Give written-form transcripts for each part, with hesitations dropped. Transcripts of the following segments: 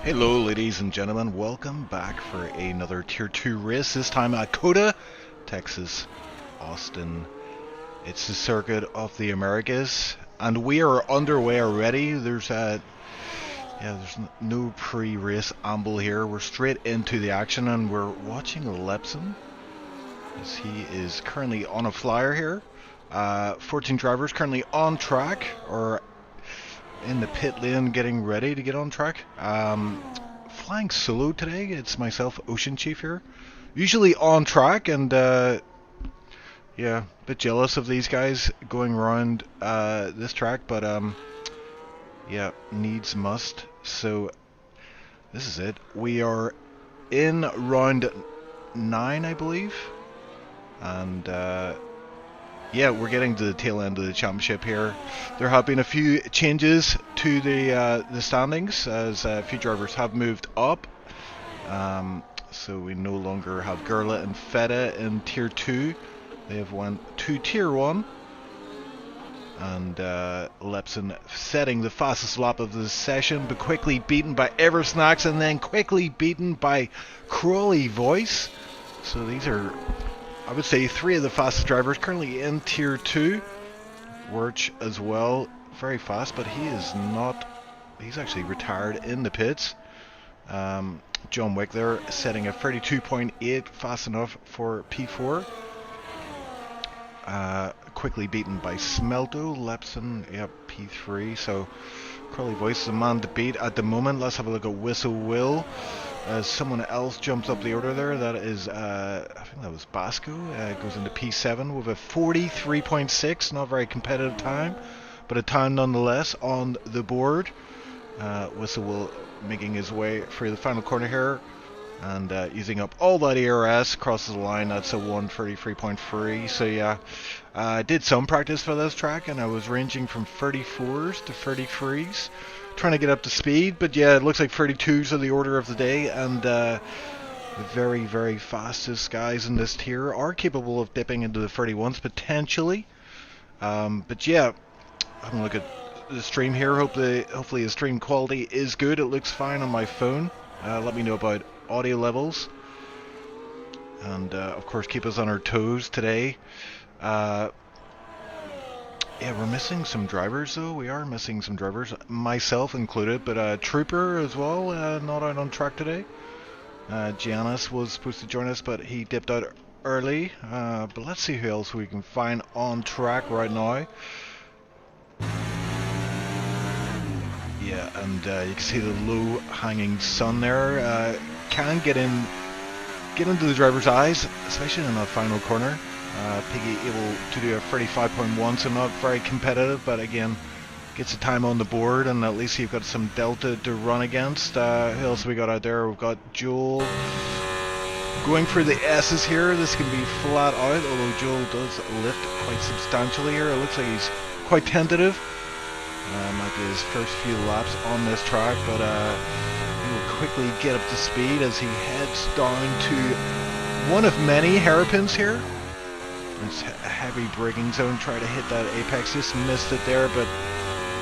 Hello ladies and gentlemen, welcome back for another Tier 2 race, this time at Coda, Texas, Austin. It's the circuit of the Americas, and we are underway already. There's no pre-race amble here. We're straight into the action, and we're watching Lepson, as he is currently on a flyer here. 14 drivers currently on track, or in the pit lane getting ready to get on track. Flying solo today. It's myself, Ocean Chief here. Usually on track, and yeah, a bit jealous of these guys going around this track, but yeah, needs must. So this is it. We are in round 9, I believe, and yeah, we're getting to the tail end of the championship here. There have been a few changes to the standings, as a few drivers have moved up. So we no longer have Gerla and Feta in Tier 2. They have went to Tier 1. And Lepson setting the fastest lap of the session, but quickly beaten by Eversnacks, and then quickly beaten by Crawley Voice. So these are, I would say, 3 of the fastest drivers currently in Tier 2. Wirch as well, very fast, but he is not, he's actually retired in the pits. John Wick there setting a 32.8, fast enough for P4. Quickly beaten by Smelto. Lepson, yep, P3. So Crawley Voice is the man to beat at the moment. Let's have a look at Whistle Will. Someone else jumps up the order there. That is, I think that was Basco. Goes into P7 with a 43.6. Not very competitive time, but a time nonetheless on the board. Whistle Will making his way through the final corner here, and using up all that ERS, crosses the line. That's a 133.3. So yeah, I did some practice for this track, and I was ranging from 34s to 33s, trying to get up to speed. But yeah, it looks like 32s are the order of the day, and the very, very fastest guys in this tier are capable of dipping into the 31s potentially. But yeah, having a look at the stream here. Hopefully the stream quality is good. It looks fine on my phone. Let me know about audio levels, and of course keep us on our toes today. Yeah, we're missing some drivers though. We are missing some drivers, myself included, but Trooper as well, not out on track today. Giannis was supposed to join us, but he dipped out early. But let's see who else we can find on track right now. Yeah, and you can see the low-hanging sun there. Can get into the driver's eyes, especially in that final corner. Piggy able to do a 35.1, so not very competitive, but again, gets the time on the board, and at least you've got some delta to run against. Who else have we got out there? We've got Joel going for the S's here. This can be flat out, although Joel does lift quite substantially here. It looks like he's quite tentative. Might be his first few laps on this track, but he will quickly get up to speed as he heads down to one of many hairpins here. It's a heavy braking zone, try to hit that apex, just missed it there, but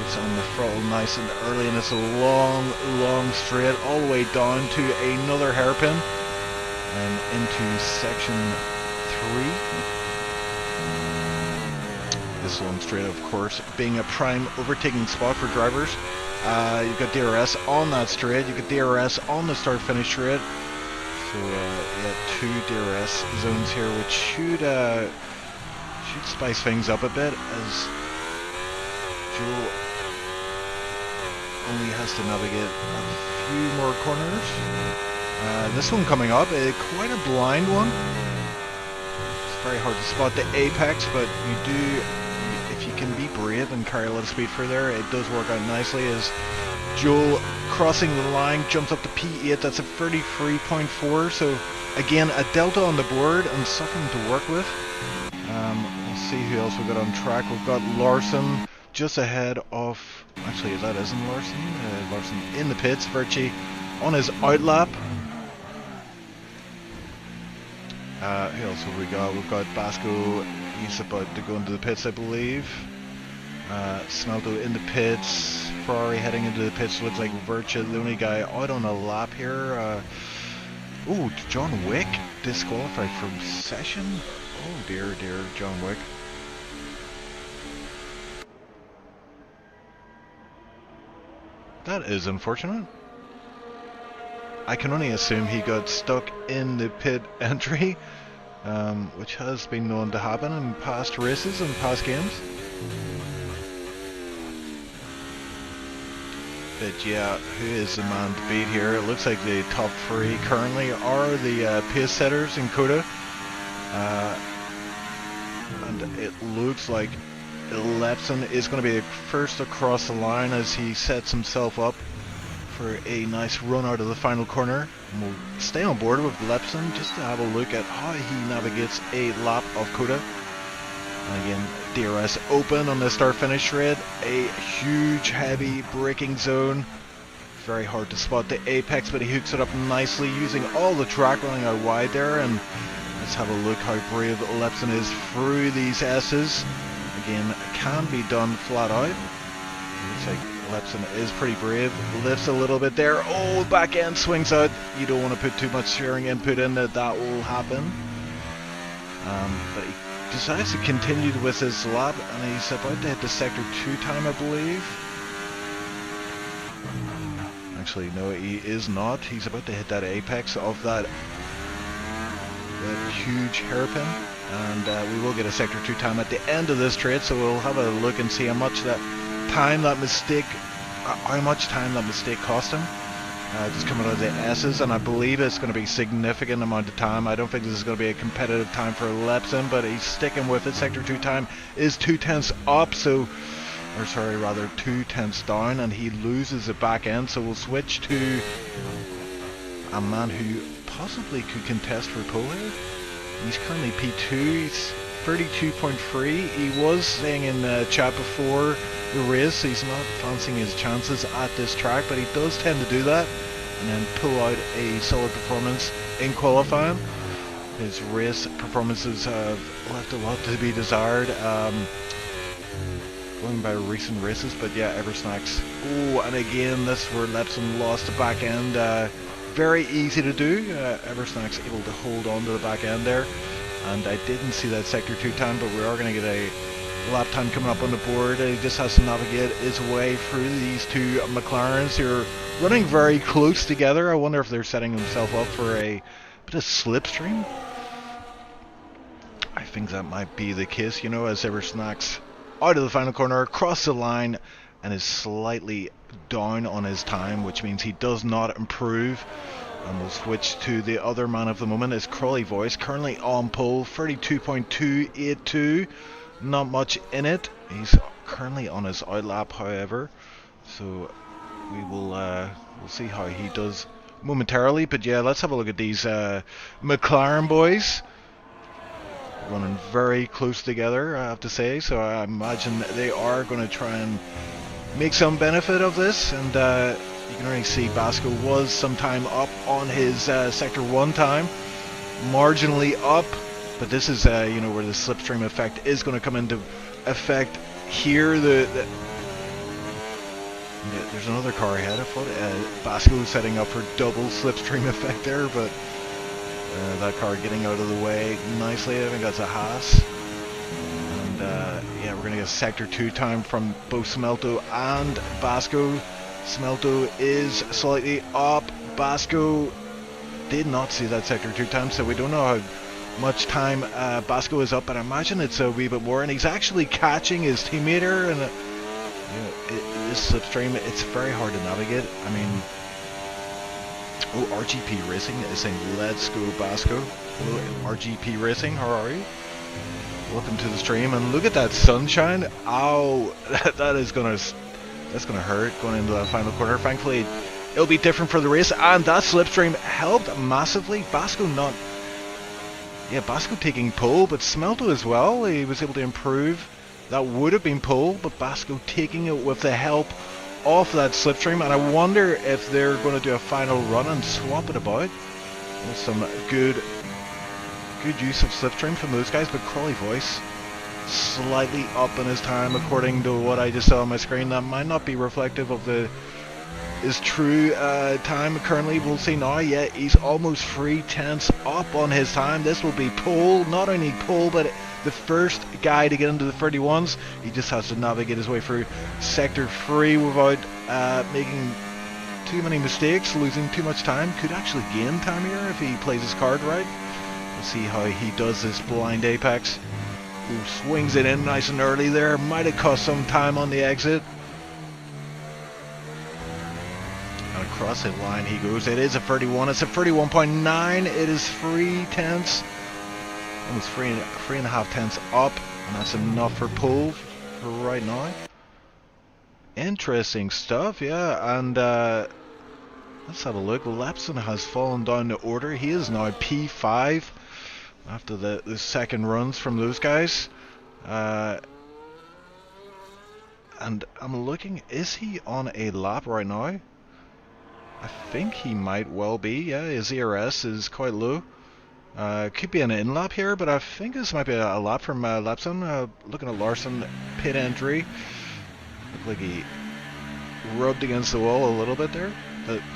it's on the throttle nice and early, and it's a long straight all the way down to another hairpin and into section 3. This long straight, of course, being a prime overtaking spot for drivers. You've got DRS on that straight, you've got DRS on the start-finish straight. So yeah, 2 DRS zones here, which should spice things up a bit, as Joel only has to navigate a few more corners. This one coming up, quite a blind one. It's very hard to spot the apex, but you do, if you can be brave and carry a lot of speed through there, it does work out nicely, as Joel crossing the line jumps up to P8. That's a 33.4, so again a delta on the board and something to work with. We'll see who else we've got on track. We've got Larson just ahead of, actually that isn't Larson, Larson in the pits, Virtue on his outlap. Who else have we got? We've got Basco, he's about to go into the pits, I believe. Smelto in the pits. Ferrari heading into the pits. Looks like Virtua, the only guy out on a lap here. Oh, John Wick disqualified from session. Oh dear, dear, John Wick. That is unfortunate. I can only assume he got stuck in the pit entry, which has been known to happen in past races and past games. But yeah, who is the man to beat here? It looks like the top three currently are the pace setters in COTA. And it looks like Lepson is going to be first across the line as he sets himself up for a nice run out of the final corner. And we'll stay on board with Lepson just to have a look at how he navigates a lap of COTA. And again, DRS open on the start-finish straight, a huge heavy braking zone. Very hard to spot the apex, but he hooks it up nicely using all the track running out wide there. And let's have a look how brave Lepson is through these S's. Again, can be done flat out. Looks like Lepson is pretty brave. Lifts a little bit there. Oh, back end swings out. You don't want to put too much steering input in that will happen. But he decides to continue with his lap, and he's about to hit the sector 2 time, I believe. Actually, no, he is not. He's about to hit that apex of that huge hairpin, and we will get a sector 2 time at the end of this straight. So we'll have a look and see how much time that mistake cost him. Just coming out of the S's, and I believe it's going to be a significant amount of time. I don't think this is going to be a competitive time for Lepson, but he's sticking with it. Sector 2 time is 2/10 up, or sorry, rather 2/10 down, and he loses the back end. So we'll switch to a man who possibly could contest for pole here. He's currently P2. He's 32.3. He was saying in chat before the race he's not fancying his chances at this track, but he does tend to do that and then pull out a solid performance in qualifying. His race performances have left a lot to be desired, going by recent races. But yeah, Eversnacks. Oh, and again, this is where Lepson lost the back end. Very easy to do. Eversnacks able to hold on to the back end there. And I didn't see that sector 2 time, but we are going to get a lap time coming up on the board. He just has to navigate his way through these two McLarens who are running very close together. I wonder if they're setting themselves up for a bit of slipstream. I think that might be the case, you know, as Eversnacks out of the final corner, across the line, and is slightly down on his time, which means he does not improve. And we'll switch to the other man of the moment, is Crawley Voice, currently on pole, 32.282. Not much in it. He's currently on his outlap, however. So we will we'll see how he does momentarily. But yeah, let's have a look at these McLaren boys. Running very close together, I have to say. So I imagine they are going to try and make some benefit of this. And you can already see Basco was sometime up on his sector 1 time, marginally up, but this is you know, where the slipstream effect is going to come into effect here. There's another car ahead. I thought Basco was setting up for double slipstream effect there, but that car getting out of the way nicely. I think that's a Haas. And yeah, we're going to get sector 2 time from both Smelto and Basco. Smelto is slightly up. Basco did not see that sector 2 time, so we don't know how much time Basco is up, but I imagine it's a wee bit more, and he's actually catching his teammate here. And you know, this slipstream, it's very hard to navigate. I mean, oh, RGP Racing is saying let's go Basco. Hello, RGP Racing, how are you? Welcome to the stream, and look at that sunshine. Ow, that's gonna hurt going into that final corner. Thankfully, it'll be different for the race, and that slipstream helped massively. Basco taking pole, but Smelto as well. He was able to improve. That would have been pole, but Basco taking it with the help of that slipstream. And I wonder if they're going to do a final run and swap it about. There's some good use of slipstream from those guys, but Crawley Voice slightly up in his time according to what I just saw on my screen. That might not be reflective of his true time currently. We'll see now. Yeah, he's almost 3/10 up on his time. This will be pole, not only pole, but the first guy to get into the 31s. He just has to navigate his way through sector 3 without making too many mistakes, losing too much time. Could actually gain time here if he plays his card right. We'll see how he does this blind apex. Ooh, swings it in nice and early there. Might have cost some time on the exit. And across the line he goes. It is a 31. It's a 31.9. It is 3/10. Almost three and a half tenths up. And that's enough for pole for right now. Interesting stuff, yeah. And let's have a look. Lepson has fallen down the order. He is now P5 after the second runs from those guys. And I'm looking, is he on a lap right now? I think he might well be, yeah. His ERS is quite low. Could be an in-lap here, but I think this might be a lap from Lepson. Looking at Larson, pit entry. Looked like he rubbed against the wall a little bit there.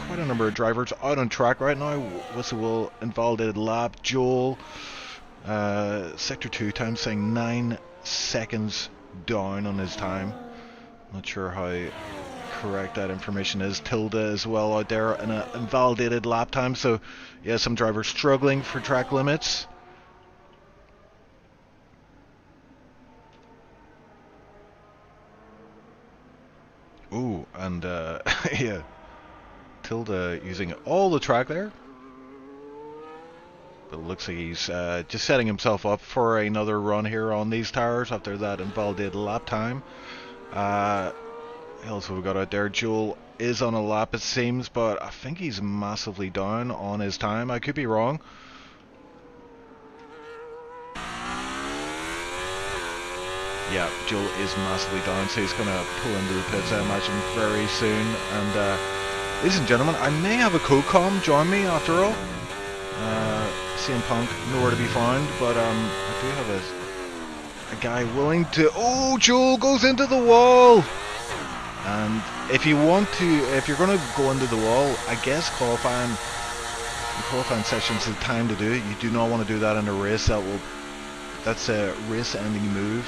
Quite a number of drivers out on track right now. Whistle will invalidated lap. Joel, sector 2 time saying 9 seconds down on his time. Not sure how correct that information is. Tilda as well out there in an invalidated lap time. So yeah, some drivers struggling for track limits. Ooh, and yeah, Tilda using all the track there. But it looks like he's just setting himself up for another run here on these tires after that invalidated lap time. What else have we got out there? Joel is on a lap it seems, but I think he's massively down on his time. I could be wrong. Yeah, Joel is massively down, so he's going to pull into the pits, I imagine, very soon. And ladies and gentlemen, I may have a co-com join me after all. CM Punk, nowhere to be found, but I do have a guy willing to... Oh, Joel goes into the wall! And if you want to, if you're going to go into the wall, I guess qualifying sessions is the time to do it. You do not want to do that in a race. That's a race-ending move.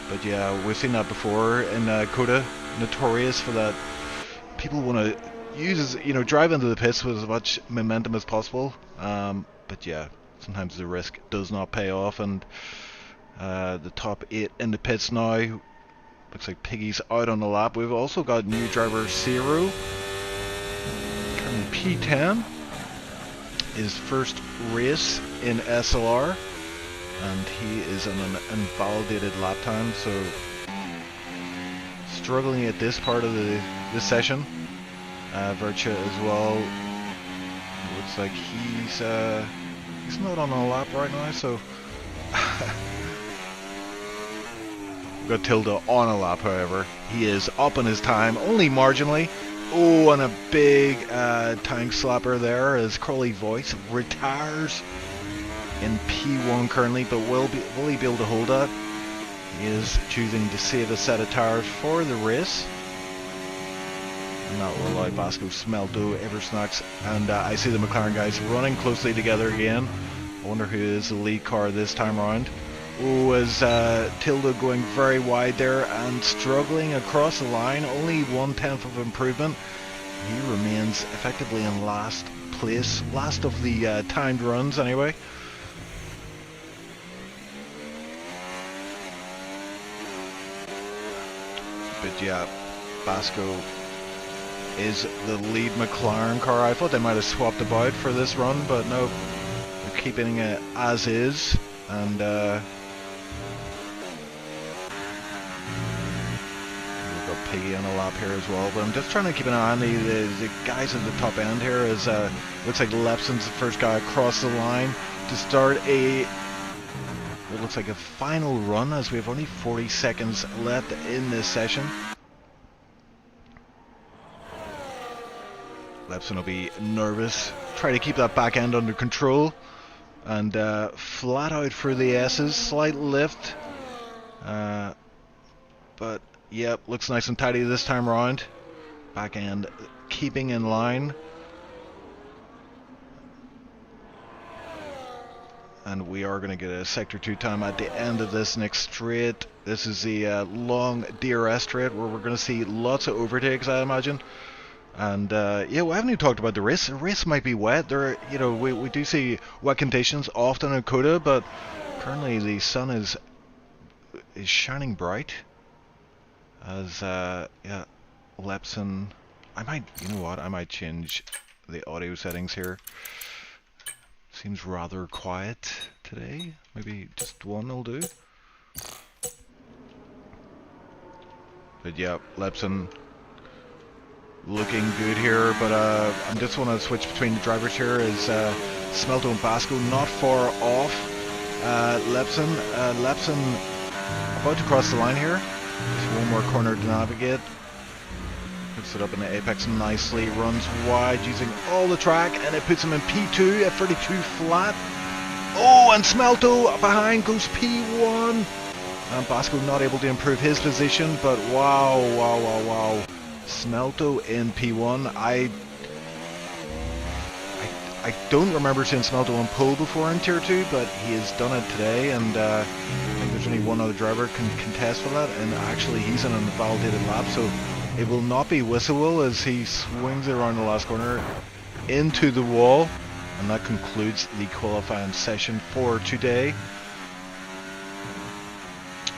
But yeah, we've seen that before in Coda. Notorious for that. People want to use, drive into the pits with as much momentum as possible. But yeah, sometimes the risk does not pay off. And the top 8 in the pits now. Looks like Piggy's out on the lap. We've also got new driver Zero. Currently P10. His first race in SLR. And he is on an invalidated lap time, so struggling at this part of the session. Virtua as well. Looks like he's not on a lap right now, so we've got Tilda on a lap, however. He is up on his time, only marginally. Oh, and a big tank slapper there as Crowley Voice retires in P1 currently, but will he be able to hold that? He is choosing to save a set of tires for the race. And that will allow Vasco, Smeldo, Eversnacks, and I see the McLaren guys running closely together again. I wonder who is the lead car this time around. Oh, is Tilda going very wide there and struggling across the line, only 1/10 of improvement. He remains effectively in last place, last of the timed runs anyway. But yeah, Basco is the lead McLaren car. I thought they might have swapped about for this run, but no, they're keeping it as is. And we've got Piggy on a lap here as well. But I'm just trying to keep an eye on the guys at the top end here. As looks like Lepson's the first guy across the line to start it looks like a final run, as we have only 40 seconds left in this session. Lepson will be nervous, try to keep that back end under control, and flat out through the S's, slight lift, But, yep, looks nice and tidy this time around. Back end keeping in line. And we are going to get a Sector 2 time at the end of this next straight. This is the long DRS straight where we're going to see lots of overtakes, I imagine. And yeah, we haven't even talked about the race. The race might be wet. There, you know, we do see wet conditions often in Coda, but currently the sun is shining bright. As yeah, Lepson. I might, you know what? I might change the audio settings here. Seems rather quiet today. Maybe just one will do. But yeah, Lepson looking good here. But I just want to switch between the drivers here. Is Smelto and Basco not far off Lepson? Lepson about to cross the line here. Just one more corner to navigate. Puts it up in the apex nicely, runs wide using all the track, and it puts him in P2 at 32 flat. Oh, and Smelto behind goes P1. And Basco not able to improve his position, but wow. Smelto in P1. I don't remember seeing Smelto on pole before in Tier 2, but he has done it today, and I think there's only one other driver can contest for that, and actually he's in a validated lap, so it will not be Whistle as he swings it around the last corner into the wall, and that concludes the qualifying session for today.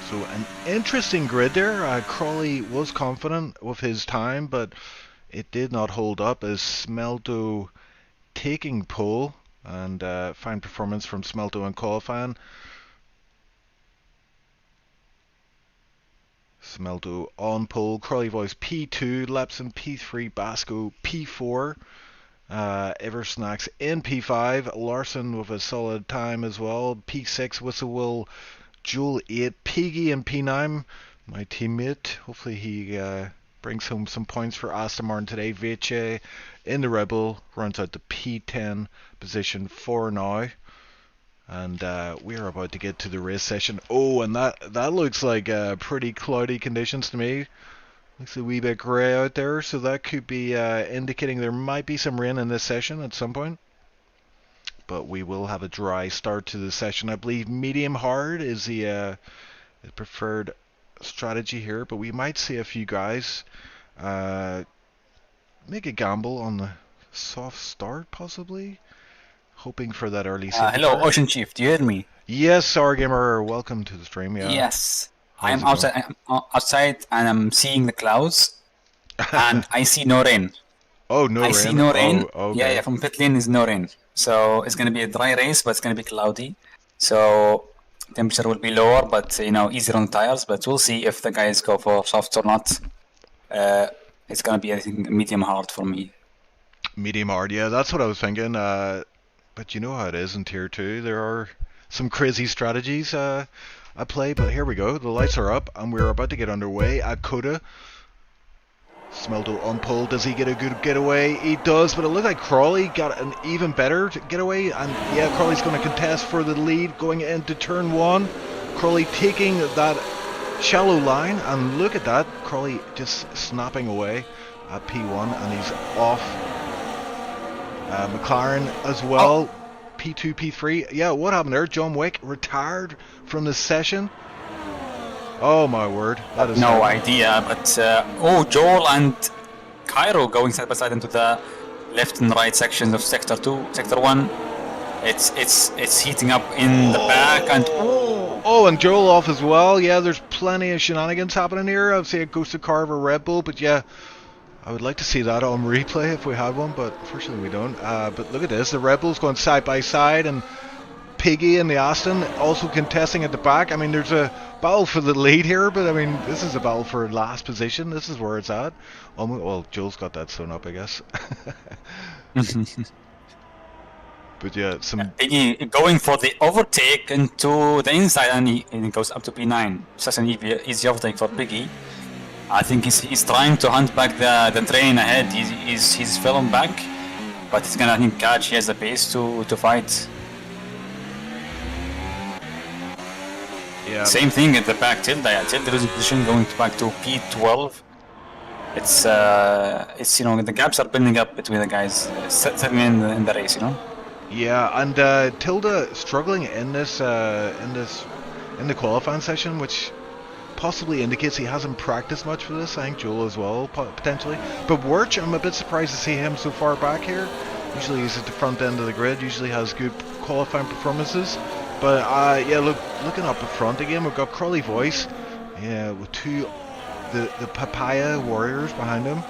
So an interesting grid there. Crawley was confident with his time, but it did not hold up as Smelto taking pole, and fine performance from Smelto in qualifying. Smelto on pole, Crawley Voice P2, Lepson P3, Basco P4, Eversnacks in P5, Larson with a solid time as well, P6, Whistlewill, Joel 8, Piggy in P9, my teammate. Hopefully he brings home some points for Aston Martin today. Veche in the Red Bull runs out the P10 position for now. And we are about to get to the race session. Oh, and that looks like pretty cloudy conditions to me. Looks a wee bit grey out there, so that could be indicating there might be some rain in this session at some point. But we will have a dry start to the session. I believe medium hard is the preferred strategy here, but we might see a few guys make a gamble on the soft start, possibly. Hoping for that early safety hello, car. Ocean Chief, do you hear me? Yes, Stargamer, welcome to the stream. Yeah. Yes. How's I'm outside and I'm seeing the clouds and I see no rain. Oh, no rain. I see no rain. Oh, okay. Yeah, from pit lane is no rain. So it's going to be a dry race, but it's going to be cloudy. So temperature will be lower, but easier on the tires. But we'll see if the guys go for soft or not. It's going to be, I think, medium hard for me. Medium hard, yeah, that's what I was thinking. But you know how it is in Tier 2. There are some crazy strategies at play, but here we go. The lights are up, and we're about to get underway at Coda. Smelto on pole. Does he get a good getaway? He does, but it looked like Crawley got an even better getaway. And yeah, Crawley's going to contest for the lead going into turn 1. Crawley taking that shallow line, and look at that. Crawley just snapping away at P1, and he's off. McLaren as well. P2, P3. Yeah, what happened there? John Wick retired from the session. Oh my word, that is no idea. But Joel and Cairo going side by side into the left and right sections of Sector 2, Sector 1. It's heating up in the back, and and Joel off as well. Yeah, there's plenty of shenanigans happening here. I'd say a Ghost of Carver Red Bull, but yeah, I would like to see that on replay if we had one, but unfortunately we don't. But look at this, the Red Bulls going side by side, and Piggy and the Aston also contesting at the back. I mean, there's a battle for the lead here, but I mean, this is a battle for last position. This is where it's at. Well, Joel's got that sewn up, I guess. But yeah, Piggy going for the overtake into the inside, and he goes up to P9. Such an easy overtake for Piggy. I think he's trying to hunt back the train ahead. He's fallen back, but he's gonna catch. He has the pace to fight. Yeah. Same thing at the back. Tilda losing position, going back to P12. It's the gaps are building up between the guys, certainly in the race, Yeah, and Tilda struggling in the qualifying session, which possibly indicates he hasn't practiced much for this. I think Joel as well, potentially. But Wirch, I'm a bit surprised to see him so far back here. Usually he's at the front end of the grid, usually has good qualifying performances. But yeah, looking up the front again, we've got Crawley Voice, yeah, with the Papaya Warriors behind him.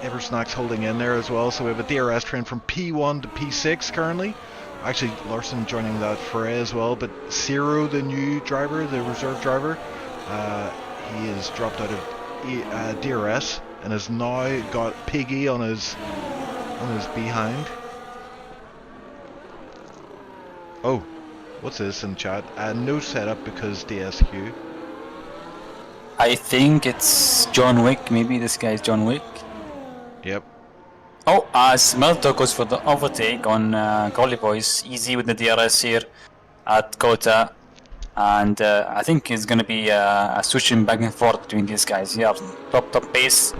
Eversnack's holding in there as well, so we have a DRS train from P1 to P6 currently. Actually, Larson joining that fray as well, but Ciro, the new driver, the reserve driver, he has dropped out of DRS and has now got Piggy on his behind. Oh, what's this in chat? No setup because DSQ. I think it's John Wick. Maybe this guy is John Wick. Yep. Oh, Smelto goes for the overtake on Crawley Voice. Easy with the DRS here at Kota. And I think it's going to be switching back and forth between these guys. Yeah, top pace.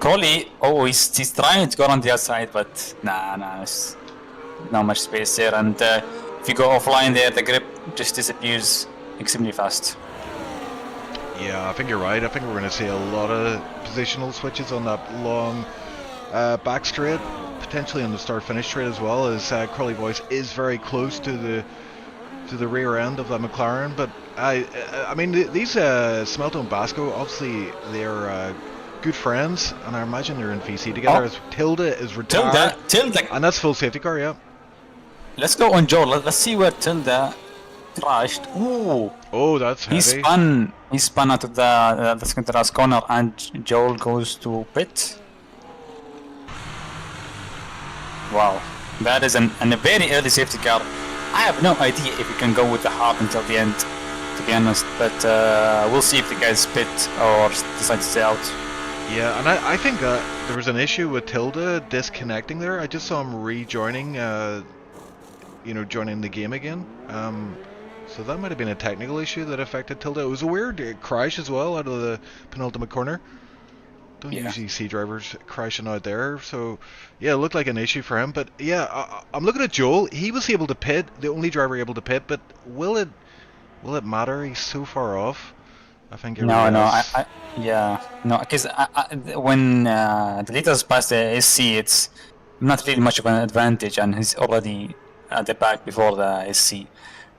Crawley, he's trying to go on the outside, but nah, there's not much space there. And if you go offline there, the grip just disappears extremely fast. Yeah, I think you're right. I think we're going to see a lot of positional switches on that long back straight, potentially on the start-finish straight as well, as Crawley Voice is very close to the rear end of that McLaren. But I mean, these Smelto and Basco, obviously they're good friends, and I imagine they're in VC together. As Tilda is retired, Tilda, and that's full safety car. Yeah. Let's go on Joel. Let's see where Tilda crashed. Ooh. Oh, that's heavy. He spun out of the second last corner, and Joel goes to pit. Wow, that is a very early safety car. I have no idea if we can go with the hard until the end, to be honest. But we'll see if the guys pit or decide to stay out. Yeah, and I think that there was an issue with Tilda disconnecting there. I just saw him rejoining, joining the game again. So that might have been a technical issue that affected Tilda. It was a weird crash as well out of the penultimate corner. Don't usually see drivers crashing out there, so yeah, it looked like an issue for him. But yeah, I'm looking at Joel. He was able to pit, the only driver able to pit. But will it matter? He's so far off. I think. Because when the leaders pass the SC, it's not really much of an advantage, and he's already at the back before the SC.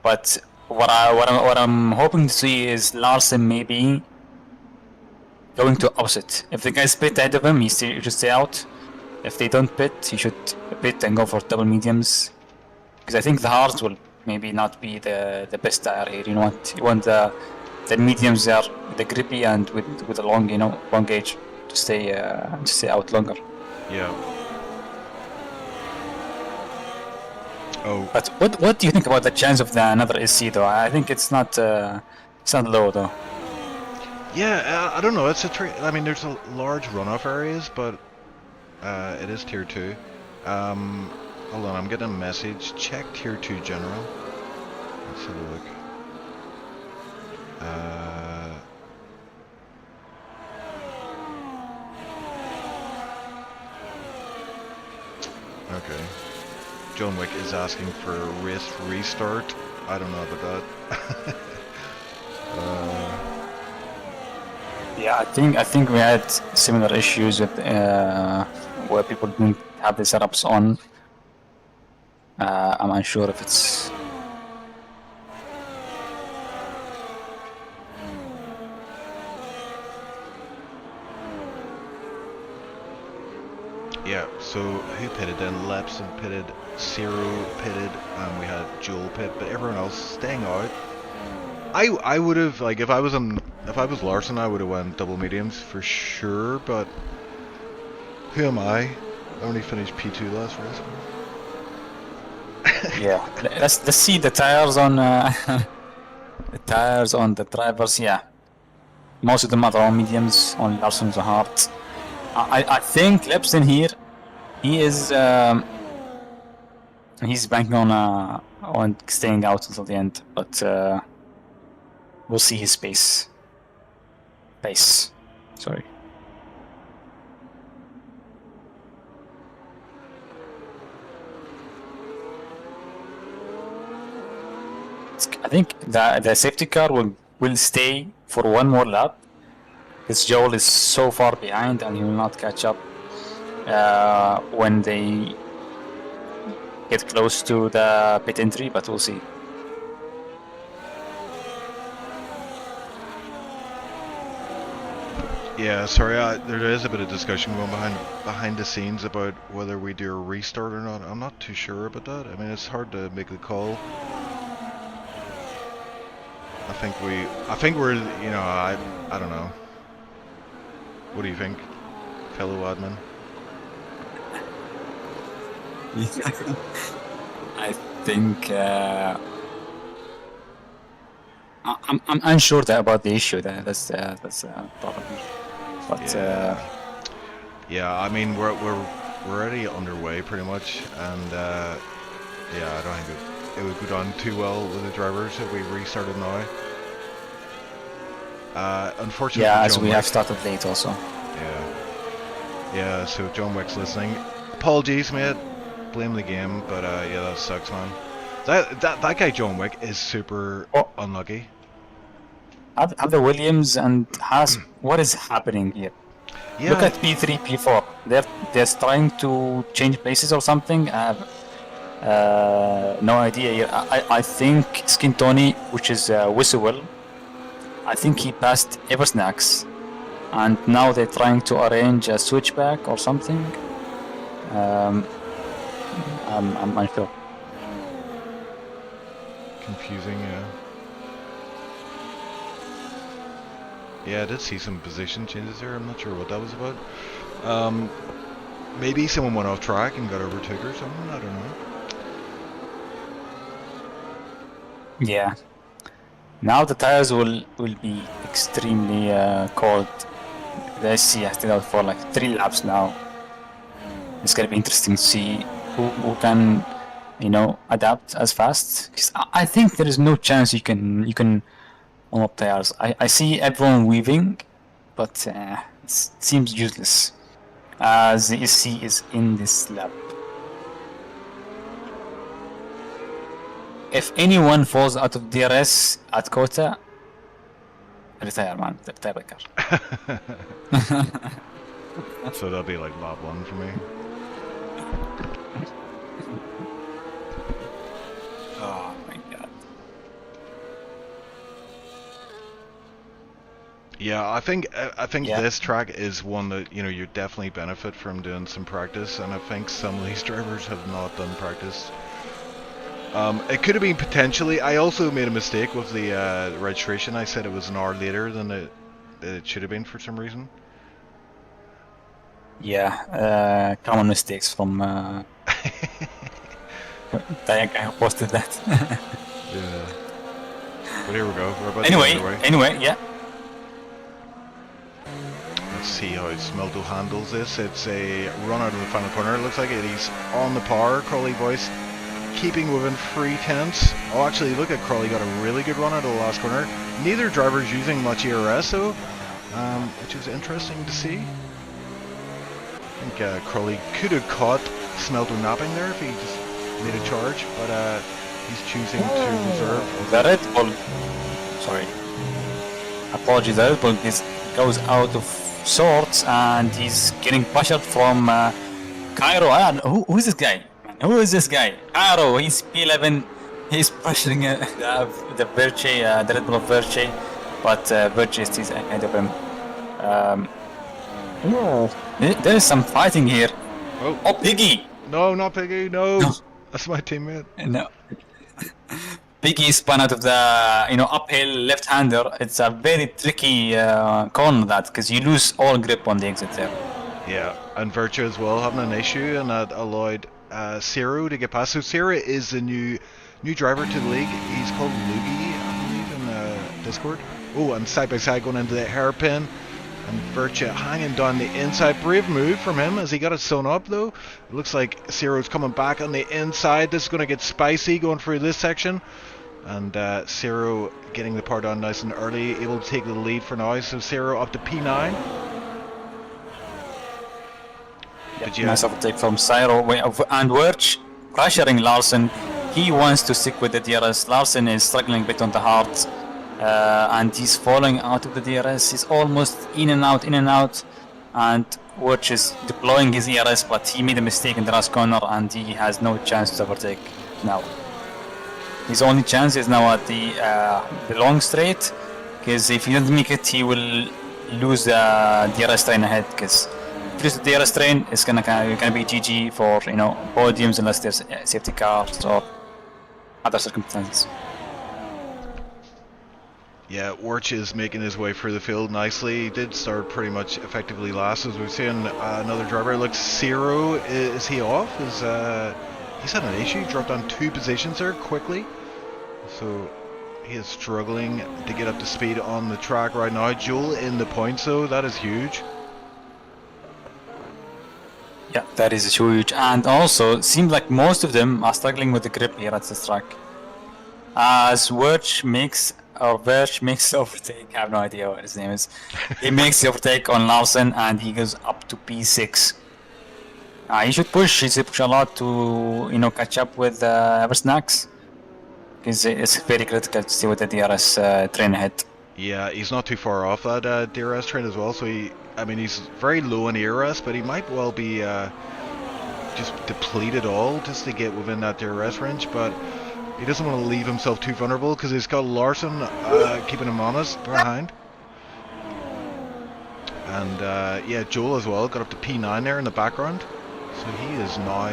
But what I'm hoping to see is Larson maybe going to opposite. If the guys pit ahead of him, he should stay out. If they don't pit, he should pit and go for double mediums. Because I think the hards will maybe not be the best tire here. You want the mediums there, the grippy and with the long gauge to stay out longer. Yeah. Oh. But what do you think about the chance of another SC though? I think it's not low though. Yeah, I don't know. It's I mean, there's a large runoff areas, but it is tier 2. Hold on, I'm getting a message. Check tier 2 general. Let's have a look. Okay. John Wick is asking for a race restart. I don't know about that. Yeah, I think we had similar issues with where people didn't have the setups on. I'm unsure if it's. Yeah, so who pitted then? Lepson pitted, Ciro pitted, and we had Joel pit, but everyone else staying out. I would have, like, if I was Larson, I would have went double mediums for sure, but who am I? I only finished P2 last race. Yeah, let's see the tires on the drivers. Yeah, most of them are all mediums. Only Larson's a hard. I think Lepson here, he is he's banking on staying out until the end, but we'll see his pace. Sorry. I think the safety car will stay for one more lap, because Joel is so far behind and he will not catch up when they get close to the pit entry, but we'll see. Yeah, sorry, there is a bit of discussion going behind the scenes about whether we do a restart or not. I'm not too sure about that. I mean, it's hard to make the call. I think we're, you know, I don't know. What do you think, fellow admin? I think I'm unsure about the issue. That's the problem. But yeah, I mean we're already underway pretty much, and yeah, I don't think it would go down too well with the drivers if we restarted now. Unfortunately, yeah, as John we Wick, have started late also. yeah. So John Wick's listening. Apologies, mate. Blame the game, but yeah, that sucks, man. That guy John Wick is super unlucky. Have the Williams and Haas, what is happening here? Yeah. Look at P3, P4. They're trying to change places or something. I have no idea here. I think Skintoni, which is Whistle, I think he passed Eversnacks, and now they're trying to arrange a switchback or something. I'm unsure. Confusing, yeah. Yeah, I did see some position changes there. I'm not sure what that was about. Maybe someone went off track and got overtook or something. I don't know. Yeah. Now the tires will be extremely cold. The SC has stayed out for like 3 laps now. It's gonna be interesting to see who can, you know, adapt as fast. Because I think there is no chance you can warm up tires. I see everyone weaving, but it seems useless as the SC is in this lap. If anyone falls out of DRS at Kota, retire, man. Retire the car. So that'll be like lap 1 for me. Oh my god. Yeah, I think Yeah. this track is one that, you know, you definitely benefit from doing some practice, and I think some of these drivers have not done practice. It could have been potentially. I also made a mistake with the registration. I said it was an hour later than it should have been for some reason. Yeah, common mistakes from the guy who posted that. Yeah. But here we go. We're about Anyway, to get underway. yeah. Let's see how Smelto handles this. It's a run out of the final corner. It looks like it. He's on the power. Crawley voice keeping within 3/10. Oh, actually, look at Crawley. Got a really good run out of the last corner. Neither driver's using much ERS though, which is interesting to see. I think Crawley could have caught Smelto napping there if he just made a charge, but he's choosing to reserve. The Red Bull. Sorry. Apologies. The Red Bull goes out of sorts and he's getting pressured from Cairo. Who is this guy? Who is this guy? Cairo. He's P11. He's pressuring the Verce, the Red Bull of Verce, but Verce is ahead of him. There is some fighting here. Oh, Piggy! No, not Piggy. No. That's my teammate. No. Piggy spun out of the uphill left-hander. It's a very tricky corner because you lose all grip on the exit there. Yeah, and Virtue as well having an issue, and that allowed Ciro to get past. So Ciro is the new driver to the league. He's called Luigi, I believe, in Discord. Oh, and side by side going into the hairpin. And Virtue hanging down the inside. Brave move from him as he got it sewn up though. It looks like Ciro's coming back on the inside. This is going to get spicy going through this section. And Zero getting the part on nice and early, able to take the lead for now. So Zero up to P9. Nice overtake from Cyro and Wirch pressuring Larson. He wants to stick with the DRS. Larson is struggling a bit on the hard, and he's falling out of the DRS. He's almost in and out, and Wirch is deploying his ERS, but he made a mistake in the last corner, and he has no chance to overtake now. His only chance is now at the long straight, because if he doesn't make it, he will lose the DRS train ahead. Because if it's the DRS train, it's gonna be GG for podiums unless there's safety cars or other circumstances. Yeah, Wirch is making his way through the field nicely. He did start pretty much effectively last, as we've seen. Another driver looks Zero. Is he off? He's had an issue. Dropped down 2 positions there quickly. So he is struggling to get up to speed on the track right now. Joel in the points though, that is huge. Yeah, that is huge. And also, it seems like most of them are struggling with the grip here at this track. As Wirch makes overtake, I have no idea what his name is. He makes the overtake on Larson and he goes up to P6. He should push a lot to catch up with Eversnacks, because it's very critical to stay with the DRS train ahead. Yeah, he's not too far off that DRS train as well, so he's very low in ERS, but he might well be just depleted all just to get within that DRS range, but he doesn't want to leave himself too vulnerable because he's got Larson keeping him honest behind. And yeah, Joel as well got up to P9 there in the background, so he is now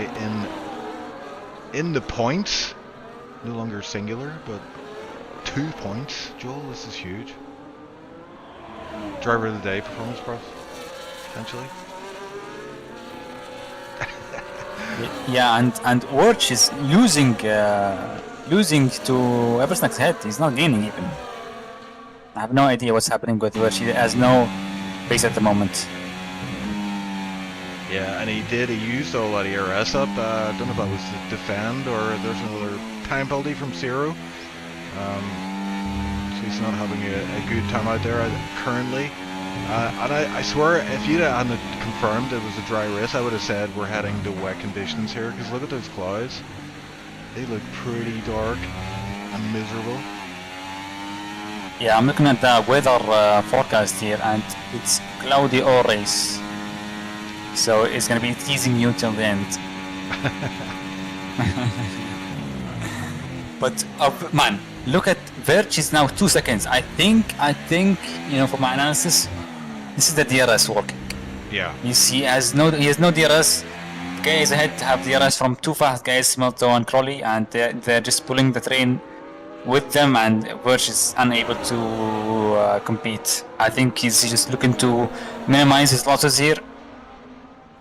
in the points. No longer singular, but 2 points. Joel, this is huge. Driver of the day performance, potentially. Yeah, and Wirch is losing to Eversnack's head. He's not gaining even. I have no idea what's happening with Wirch. He has no pace at the moment. Yeah, and he used all that ERS up. I don't know if that was to defend or there's another time penalty from Zero. So he's not having a good time out there currently. And I swear, if you hadn't confirmed it was a dry race, I would have said we're heading to wet conditions here, because look at those clouds. They look pretty dark and miserable. Yeah, I'm looking at the weather forecast here, and it's cloudy all race. So it's going to be teasing you till the end. But man, look at Wirch is now 2 seconds. I think for my analysis, this is the DRS working. Yeah. You see, he has no DRS. Guys ahead have DRS from 2 fast guys, Melto and Crowley, and they're just pulling the train with them, and Wirch is unable to compete. I think he's just looking to minimize his losses here.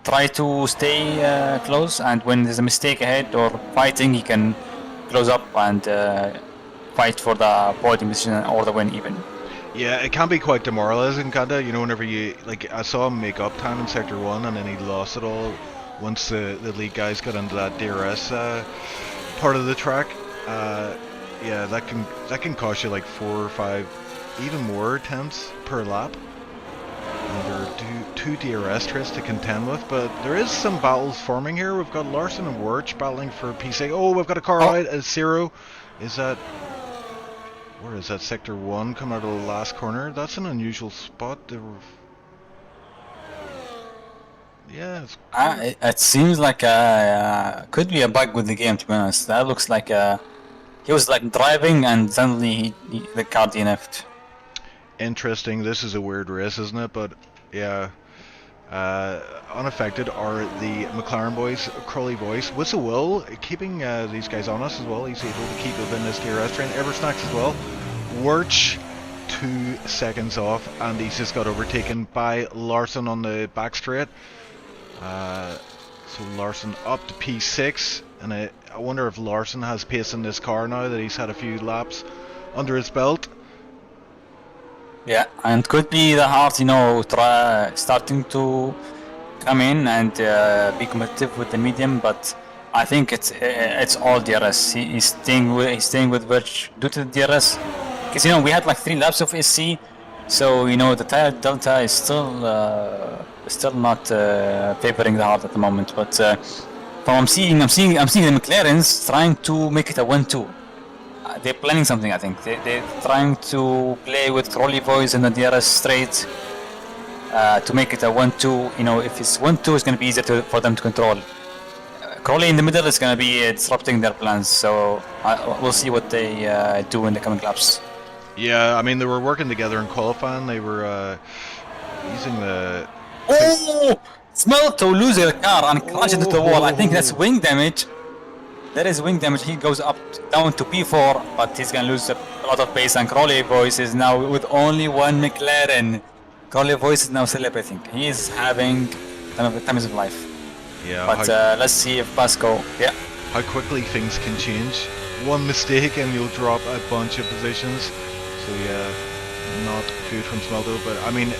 Try to stay close, and when there's a mistake ahead or fighting, he can close up and fight for the podium position or the win even. Yeah, it can be quite demoralizing, kinda. Whenever I saw him make up time in Sector 1 and then he lost it all once the lead guys got into that DRS part of the track. Yeah, that can cost you like 4 or 5, even more attempts per lap. There are two DRS traits to contend with, but there is some battles forming here. We've got Larson and Wirch battling for P6. Oh, we've got a car out at Zero. Where is that? Sector 1 coming out of the last corner. That's an unusual spot. Yeah, it seems like could be a bug with the game, to be honest. That looks like he was like driving and suddenly the car DNF'd. Interesting. This is a weird race, isn't it? But yeah, unaffected are the McLaren boys, Crowley boys. Whistle Will keeping these guys honest as well. He's able to keep within this DRS train. Eversnacks as well. Wirch 2 seconds off, and he's just got overtaken by Larson on the back straight. So Larson up to P6, and I wonder if Larson has pace in this car now that he's had a few laps under his belt. Yeah, and could be the heart, starting to come in and be competitive with the medium, but I think it's all DRS. He's staying with Birch due to the DRS. Because we had like 3 laps of SC, so the tire delta is still not favoring the hard at the moment. But from I'm seeing the McLarens trying to make it a 1-2. They're planning something. I think they're trying to play with Crowley boys in the DRS straight to make it a 1-2. If it's 1-2, it's going to be easier for them to control. Crowley in the middle is going to be disrupting their plans, so we'll see what they do in the coming laps. Yeah, I mean, they were working together in qualifying. They were using the... Oh! Smelto loses the car and crashes into the wall. I think that's wing damage. That is wing damage. He goes down to P4, but he's going to lose a lot of pace. And Crowley Voice is now with only 1 McLaren. Crowley Voice is now celebrating. He is having the time of his life. Yeah. But let's see if Pasco... Yeah. How quickly things can change. One mistake and you'll drop a bunch of positions. So yeah, not good from Smelto, but I mean,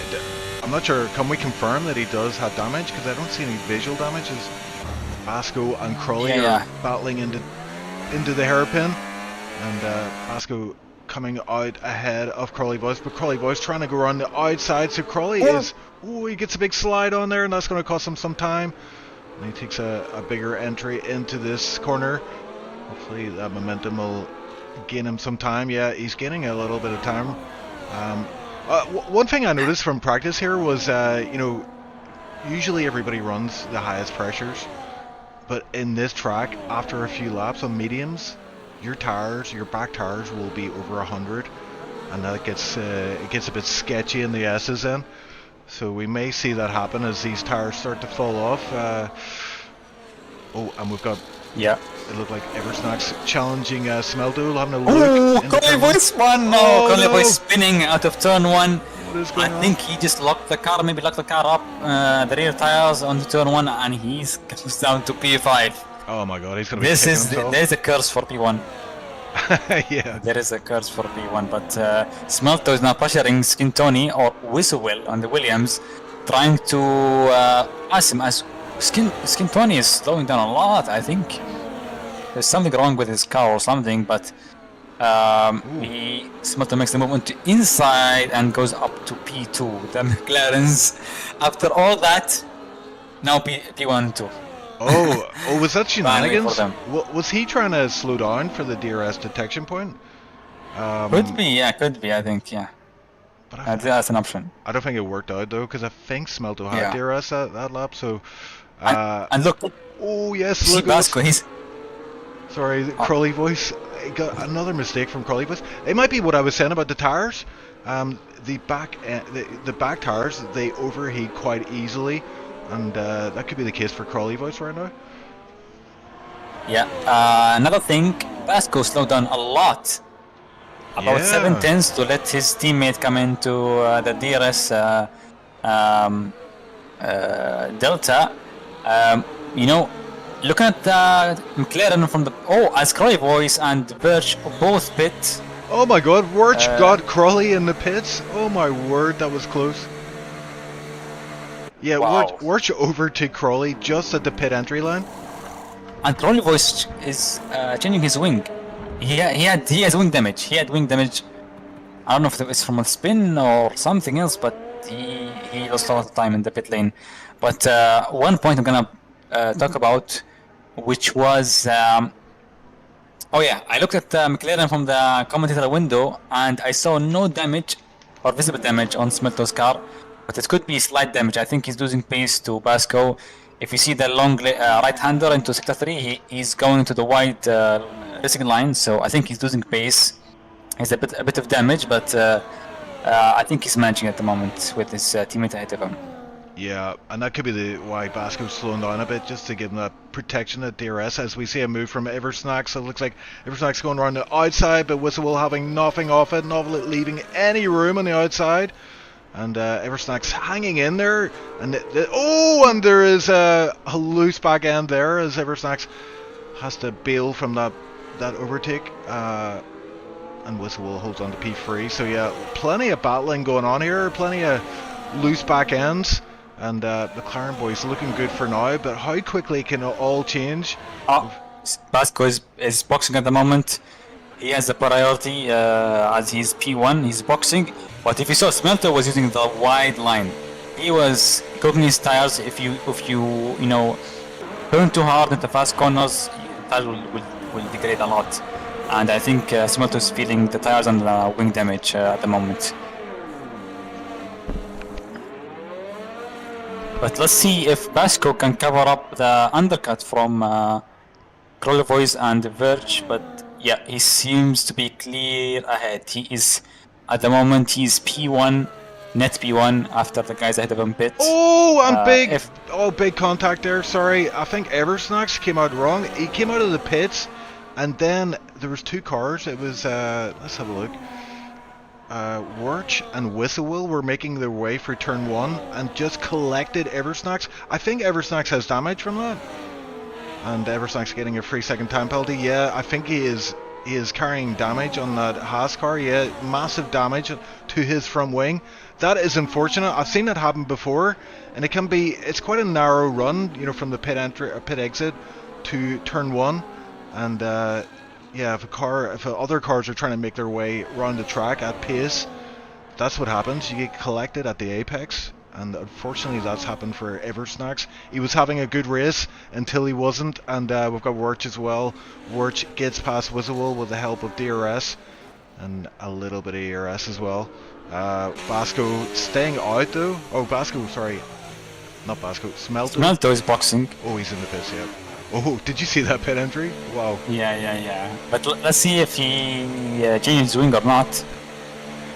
I'm not sure, can we confirm that he does have damage? Because I don't see any visual damage as Pasco and Crowley are battling into the hairpin. And Pasco coming out ahead of Crowley Voice, but Crowley Voice trying to go around the outside, so Crowley he gets a big slide on there, and that's going to cost him some time. And he takes a bigger entry into this corner. Hopefully that momentum will gain him some time. Yeah, he's gaining a little bit of time. One thing I noticed from practice here was, usually everybody runs the highest pressures, but in this track, after a few laps on mediums, your back tires will be over 100, and that gets it gets a bit sketchy in the S's then. So we may see that happen as these tires start to fall off. And we've got... Yeah. It looked like Eversnack's challenging Smelto, having a look. Oh, Crowley Voice won! No, Crowley Voice spinning out of turn 1. I think he just locked the car up, the rear tires on the turn 1, and he goes down to P5. Oh my god, he's going to be kicking himself. There's a curse for P1. Yeah. There is a curse for P1, but Smelto is now pressuring Skintoni or Whistlewell on the Williams, trying to pass him as Skintoni is slowing down a lot. I think there's something wrong with his car or something, but Smelto makes the movement to inside and goes up to P2. The McLarens, after all that, now P1 and 2. Oh, was that shenanigans? Was he trying to slow down for the DRS detection point? Could be, I think, yeah. But that's an option. I don't think it worked out though, because I think Smelto had DRS that lap, so... and look... Oh yes, look at this. Sorry, Crowley Voice. I got another mistake from Crowley Voice. It might be what I was saying about the tires. The back tires, they overheat quite easily, and that could be the case for Crowley Voice right now. Yeah. Another thing, Pasco slowed down a lot. About 7/10 to let his teammate come into the DRS delta. Looking at McLaren from the... as Crowley Voice and Birch both pit. Oh my god, Birch got Crowley in the pits. Oh my word, that was close. Yeah, wow. Birch overtook Crowley just at the pit entry line. And Crowley Voice is changing his wing. He has wing damage. He had wing damage. I don't know if it's from a spin or something else, but he lost a lot of time in the pit lane. But one point I'm gonna talk about, which was I looked at McLaren from the commentator window, and I saw no damage or visible damage on Smelto's car, but it could be slight damage. I think he's losing pace to Pasco. If you see the long right-hander into sector 3, he's going to the wide racing line, so I think he's losing pace. He's a bit of damage, but I think he's managing at the moment with his teammate ahead of him. Yeah, and that could be why Pasco's slowing down a bit, just to give him that protection at DRS, as we see a move from Eversnack. So it looks like Eversnack's going around the outside, but Whistlewell having nothing off it, not leaving any room on the outside. And Eversnack's hanging in there, and and there is a loose back end there as Eversnack has to bail from that overtake. And Whistlewell holds on to P3. So yeah, plenty of battling going on here, plenty of loose back ends. And McLaren boys looking good for now, but how quickly can it all change? Basco is boxing at the moment. He has the priority as he's P1, he's boxing. But if you saw, Smelter was using the wide line. He was cooking his tires. If you turn too hard into fast corners, tires will degrade a lot. And I think Smelter is feeling the tires and the wing damage at the moment. But let's see if Basco can cover up the undercut from Krolovois and Verge. But yeah, he seems to be clear ahead. He is, at the moment, he's P1, net P1 after the guys ahead of him pit. Oh, and big contact there. Sorry, I think Eversnax came out wrong. He came out of the pits, and then there was two cars. It was let's have a look. Wirch and Whistlewill were making their way for turn 1 and just collected Eversnax. I think Eversnax has damage from that, and Eversnax getting a free second time penalty. Yeah, I think he is carrying damage on that Haas car. Yeah, massive damage to his front wing. That is unfortunate. I've seen that happen before, and it's quite a narrow run, from the pit exit to turn 1, and yeah, if other cars are trying to make their way around the track at pace, that's what happens. You get collected at the apex, and unfortunately that's happened for Eversnax. He was having a good race until he wasn't, and we've got Wirch as well. Wirch gets past Whistlewill with the help of DRS, and a little bit of ERS as well. Basco staying out though. Oh, Basco, sorry. Not Basco, Smelto. Smelto is boxing. Oh, he's in the pits, yeah. Oh, did you see that pit entry? Wow. Yeah. But let's see if he changes wing or not.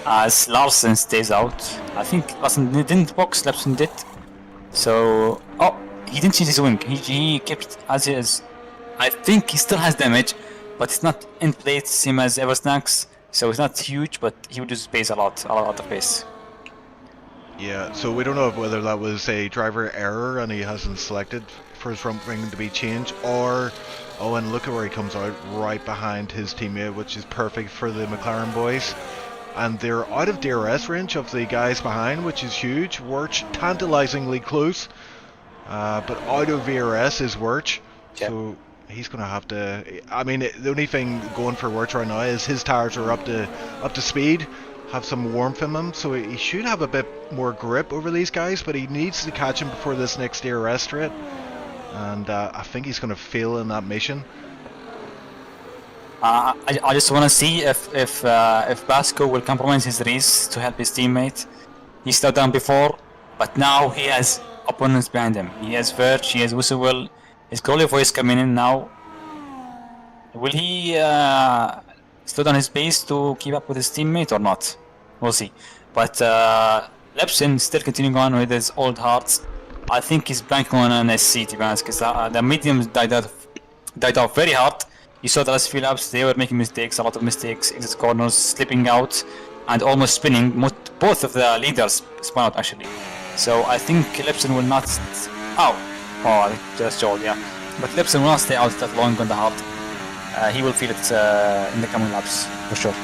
As Larsen stays out. I think Larsen didn't box, Larsen did. So, he didn't change his wing. He kept as is. I think he still has damage, but it's not in place, same as Eversnax. So it's not huge, but he would just space a lot of pace. Yeah, so we don't know whether that was a driver error and he hasn't selected for his front wing to be changed, or and look at where he comes out, right behind his teammate, which is perfect for the McLaren boys. And they're out of DRS range of the guys behind, which is huge. Wirch tantalizingly close, but out of VRS is Wirch. Yep. So he's going to have to. I mean, the only thing going for Wirch right now is his tires are up to speed, have some warmth in them, so he should have a bit more grip over these guys. But he needs to catch him before this next DRS straight, and I think he's going to fail in that mission. I just want to see if Basco will compromise his race to help his teammate. He slowed down before, but now he has opponents behind him. He has Verge, he has Whistlewill, his Krolovois coming in now. Will he slow down his pace to keep up with his teammate or not? We'll see. But Lepsin still continuing on with his old hearts. I think he's banking on an SC, to be honest, because the mediums died off very hard. You saw the last few laps, they were making mistakes, a lot of mistakes, exit corners, slipping out, and almost spinning. Both of the leaders spun out, actually. So I think Lepsin will not... I just jolt, yeah. But Lepsin will not stay out that long on the hard. He will feel it in the coming laps, for sure.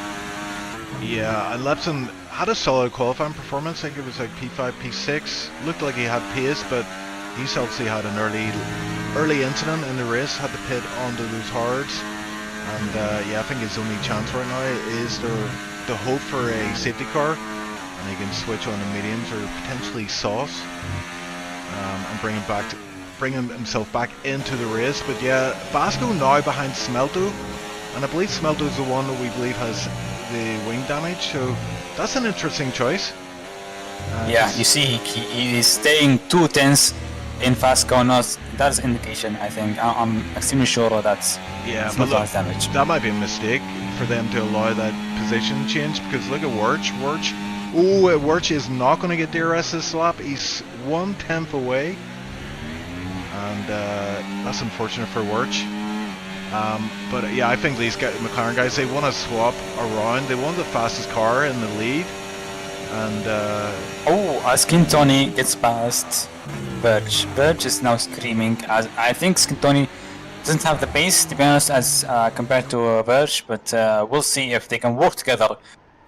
Yeah, and Lepsin had a solid qualifying performance. I think it was like P5, P6. Looked like he had pace, but he's obviously had an early incident in the race, had to pit onto those hards, and yeah, I think his only chance right now is to hope for a safety car, and he can switch on the mediums or potentially softs, and bring himself back into the race. But yeah, Basco now behind Smelto, and I believe Smelto is the one that we believe has the wing damage, so that's an interesting choice. Yeah, you see, he is staying 2 tenths in fast corners. That's indication, I think. I'm extremely sure that's not damage. That might be a mistake for them to allow that position change, because look at Wirch. Wirch is not going to get DRS this lap. He's 1/10 away, and that's unfortunate for Wirch. But yeah, I think these McLaren guys, they want to swap around. They want the fastest car in the lead, and Skin Tony gets past Verge. Verge is now screaming. As I think Skintoni doesn't have the pace, to be honest, as compared to Verge, but we'll see if they can work together.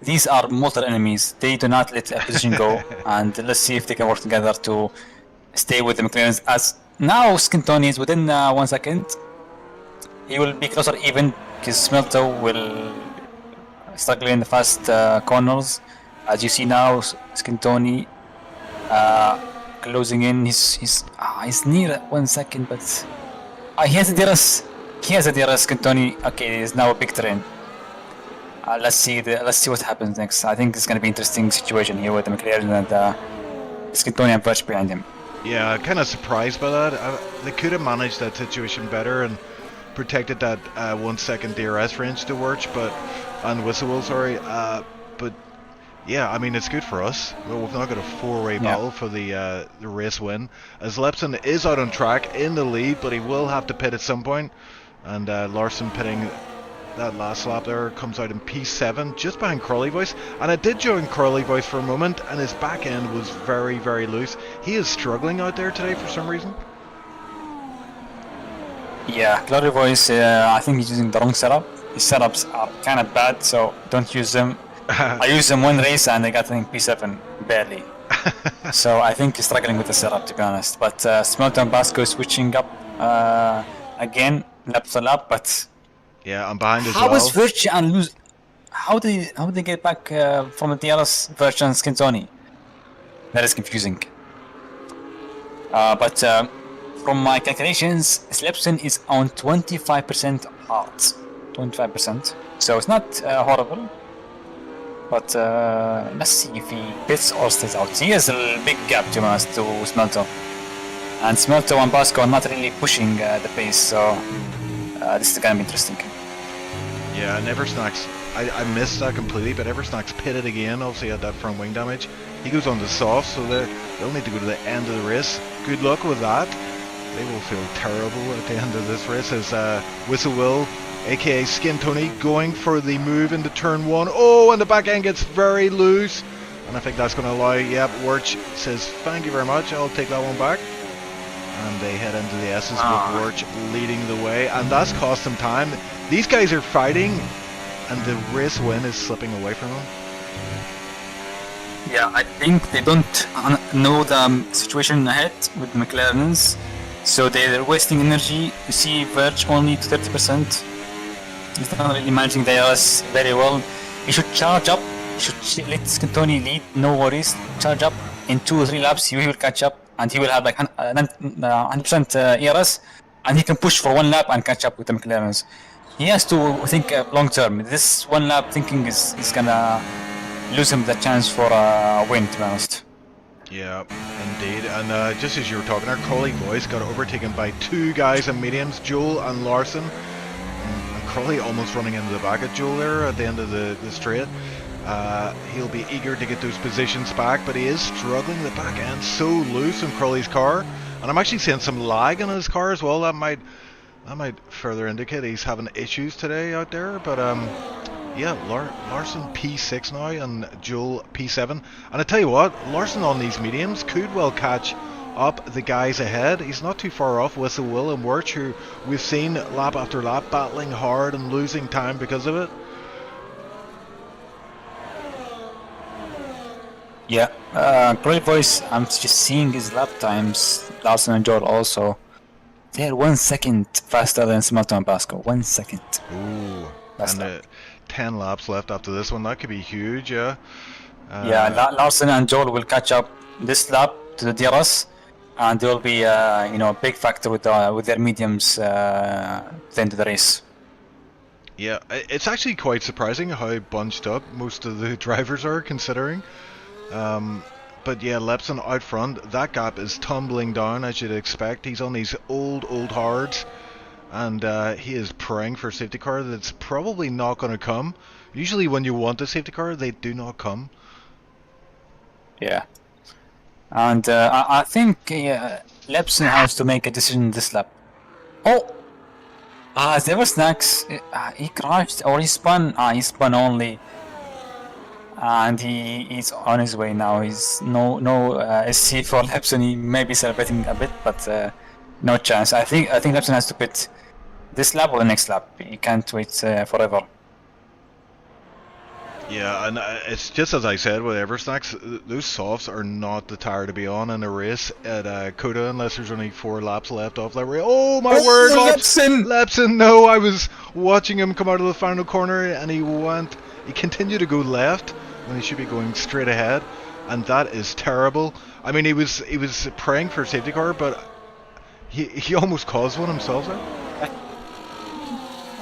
These are mortal enemies. They do not let a position go, and let's see if they can work together to stay with the McLarens. As now Skintoni is within 1 second. He will be closer even because Smelto will struggle in the fast corners. As you see now, Skintoni closing in. He's near 1 second, but he has a DRS. He has a DRS. Skintoni. Okay, it's now a big train. Let's see what happens next. I think it's going to be an interesting situation here with the McLaren and Skintoni and Verge behind him. Yeah, kind of surprised by that. They could have managed that situation better and protected that 1 second DRS range to Wirch, and Whistle, sorry. But yeah, I mean, it's good for us. We've now got a four-way battle for the race win. As Lepson is out on track in the lead, but he will have to pit at some point. And Larson pitting that last lap there, comes out in P7, just behind Crawley Voice. And I did join Crawley Voice for a moment, and his back end was very, very loose. He is struggling out there today for some reason. Yeah, Crawley Voice, I think he's using the wrong setup. His setups are kind of bad, so don't use them. I used them one race and I got, I think, P7, barely. So I think he's struggling with the setup, to be honest. But Smelto and Basco switching up again, lap to lap, but... Yeah, I'm behind as well. How is Virch and lose? How did they get back from the DRS Virch and Skintoni? That is confusing. But from my calculations, Slipstream is on 25% hard. 25%. So it's not horrible. But let's see if he pits or stays out. He has a big gap, to be honest, to Smelto. And Smelto and Basco are not really pushing the pace, so this is going to be interesting. Yeah, Neversnacks, I missed that completely, but Neversnacks pitted again. Obviously had that front wing damage. He goes on to soft, so they'll need to go to the end of the race. Good luck with that. They will feel terrible at the end of this race as Whistle Will, aka Skintoni, going for the move into turn 1. Oh, and the back end gets very loose. And I think that's going to allow, yep, Wirch says, thank you very much, I'll take that one back. And they head into the S's with Wirch leading the way. And that's cost them time. These guys are fighting, and the race win is slipping away from them. Yeah, I think they don't know the situation ahead with McLaren's. So they're wasting energy. You see Verge only to 30%. He's not really managing the ARS very well. He should charge up. He should let Skintoni lead, no worries. Charge up. In 2 or 3 laps, he will catch up. And he will have like 100% ERS. And he can push for 1 lap and catch up with the McLaren's. He has to think long term. This 1 lap thinking is gonna lose him the chance for a win, to be honest. Yeah, indeed. And just as you were talking there, Crawley Voice got overtaken by 2 guys in mediums, Joel and Larson. And Crawley almost running into the back of Joel there at the end of the straight. He'll be eager to get those positions back, but he is struggling. The back end so loose in Crawley's car. And I'm actually seeing some lag in his car as well. That might further indicate he's having issues today out there. But yeah, Larson P6 now and Joel P7. And I tell you what, Larson on these mediums could well catch up the guys ahead. He's not too far off Whistle Will and Wirch, who we've seen lap after lap battling hard and losing time because of it. Yeah, Crawley Voice, I'm just seeing his lap times, Larson and Joel also. They're 1 second faster than Smelto and Basco. 1 second. Ooh, and 10 laps left after this one. That could be huge, yeah. Yeah, Larson and Joel will catch up this lap to the DRS, and there will be a big factor with their mediums then to the race. Yeah, it's actually quite surprising how bunched up most of the drivers are, considering. But yeah, Lepson out front, that gap is tumbling down as you'd expect. He's on these old hards, and he is praying for a safety car that's probably not going to come. Usually when you want a safety car, they do not come. Yeah, and I think Lepson has to make a decision this lap. Oh! There was Snacks. He crashed, or he spun. He spun only. And he's on his way now. He's no SC for Lepson. He may be celebrating a bit, but no chance. I think Lepson has to pit this lap or the next lap. He can't wait forever. Yeah, and it's just as I said with Eversnacks, those softs are not the tire to be on in a race at Coda unless there's only 4 laps left off that race. Oh my word, Oh, Lepson! Lepson, no, I was watching him come out of the final corner and he continued to go left when he should be going straight ahead, and that is terrible. I mean, he was praying for a safety car, but he almost caused one himself there.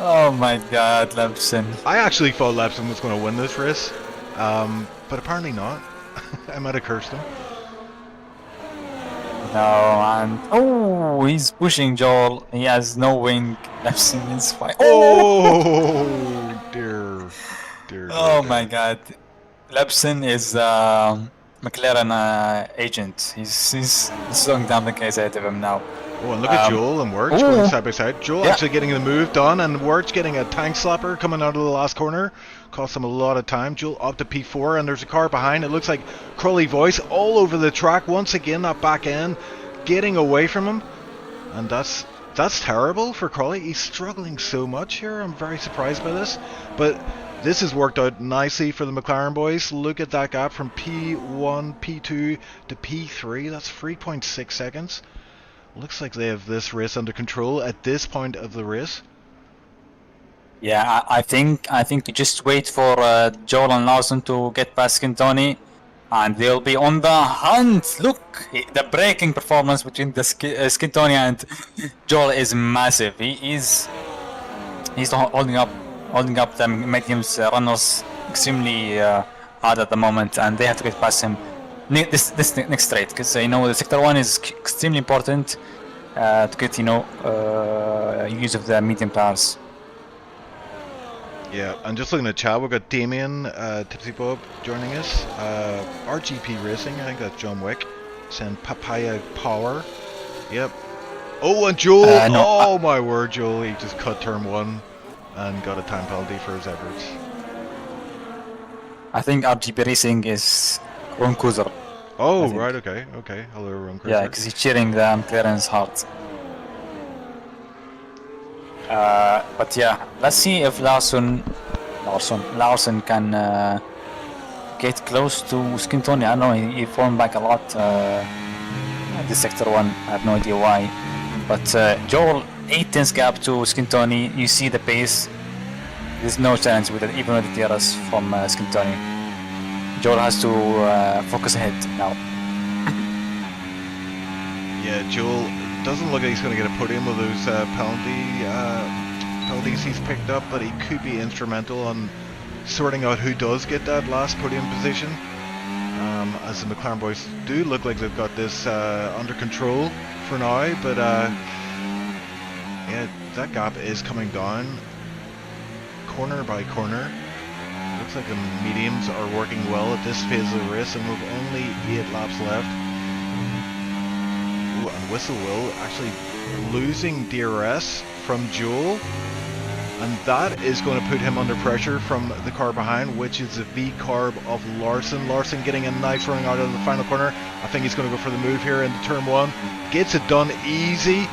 Oh my god, Lepson. I actually thought Lepson was going to win this race, but apparently not. I might have cursed him. No, and oh, he's pushing Joel. He has no wing. Lepson is fine. Oh, dear, dear. Oh my god, Lepson is McLaren agent. He's slowing down the guys ahead of him now. Oh, and look at Joel and Wirtz going side by side. Joel Yeah. actually getting the move done, and Wirtz getting a tank slapper coming out of the last corner. Cost him a lot of time. Joel up to P4, and there's a car behind. It looks like Crowley Voice all over the track once again. That back end getting away from him, and that's terrible for Crowley. He's struggling so much here. I'm very surprised by this, but this has worked out nicely for the McLaren boys. Look at that gap from P1, P2 to P3. That's 3.6 seconds. Looks like they have this race under control at this point of the race. Yeah, I think to just wait for Joel and Lawson to get past Skintoni, and they'll be on the hunt. Look, the braking performance between the Skintoni and Joel is massive. He's holding up the mediums runners extremely hard at the moment, and they have to get past him this next straight, because the sector 1 is extremely important to get use of the medium tires. Yeah, and just looking at chat, we've got Damien, Tipsy Bob joining us. RGP Racing, I think that's John Wick. Saying Papaya Power. Yep. Oh, and Joel! Oh my word, Joel, he just cut turn 1 and got a time penalty for his efforts. I think RGP Racing is Ron Kuzer. Oh, right, okay. Hello, Ron Kuzer. Yeah, because he's cheering the McLaren's hard. But yeah, let's see if Larson can get close to Skintoni. I know he formed back a lot this sector 1. I have no idea why. But Joel, 8 tenths gap to Skintoni. You see the pace. There's no challenge with it, even with the DRS from Skintoni. Joel has to focus ahead now. Yeah, Joel doesn't look like he's going to get a podium with those penalties he's picked up, but he could be instrumental on sorting out who does get that last podium position. As the McLaren boys do look like they've got this under control for now, but yeah, that gap is coming down corner by corner. Looks like the mediums are working well at this phase of the race, and we've only 8 laps left. Ooh, and Whistle Will actually losing DRS from Joel, and that is going to put him under pressure from the car behind, which is the V-carb of Larson. Larson getting a nice run out of the final corner. I think he's going to go for the move here into turn 1. Gets it done easy.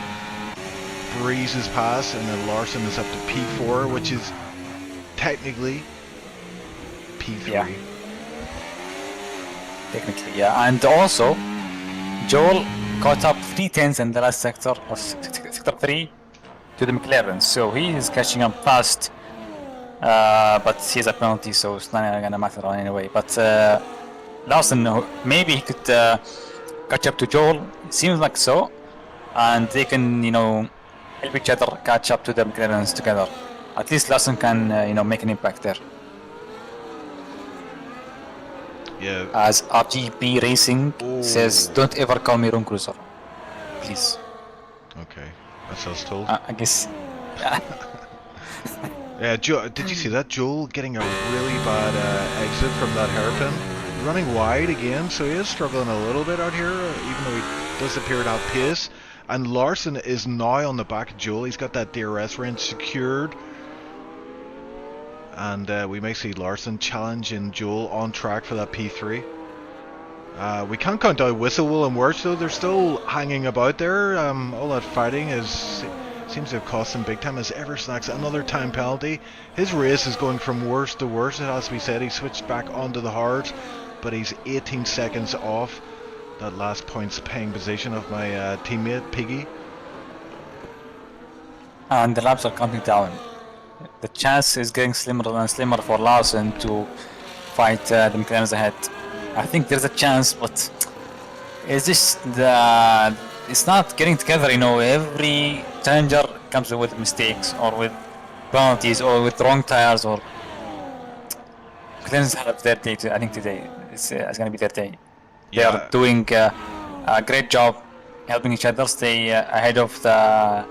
Breezes past, and then Larson is up to P4, which is technically P3. Yeah. Technically, yeah. And also, Joel caught up 3 tenths in the last sector of sector 3 to the McLaren, so he is catching up fast. But he has a penalty, so it's not gonna matter anyway. But Larson, maybe he could catch up to Joel. It seems like so, and they can, help each other catch up to the McLarens together. At least Larson can, make an impact there. Yeah. As RGP Racing says, don't ever call me Ron Cruiser, please. Okay, that's us told. I guess. Yeah, did you see that? Joel getting a really bad exit from that hairpin. Running wide again, so he is struggling a little bit out here, even though he does appear to have pace. And Larson is now on the back of Joel. He's got that DRS range secured. And we may see Larson challenging Joel on track for that P3. We can't count out Whistle, Will and Wirtz though. They're still hanging about there. All that fighting is Seems to have cost him big time as Eversnack's another time penalty. His race is going from worse to worse, it has to be said. He switched back onto the hards, but he's 18 seconds off that last points paying position of my teammate, Piggy. And the laps are counting down. The chance is getting slimmer and slimmer for Larson to fight the McLarens ahead. I think there's a chance, but it's just it's not getting together. You know, every challenger comes with mistakes or with penalties or with wrong tires. Or McLarens have their day. I think today it's going to be their day. They are doing a great job helping each other stay ahead of the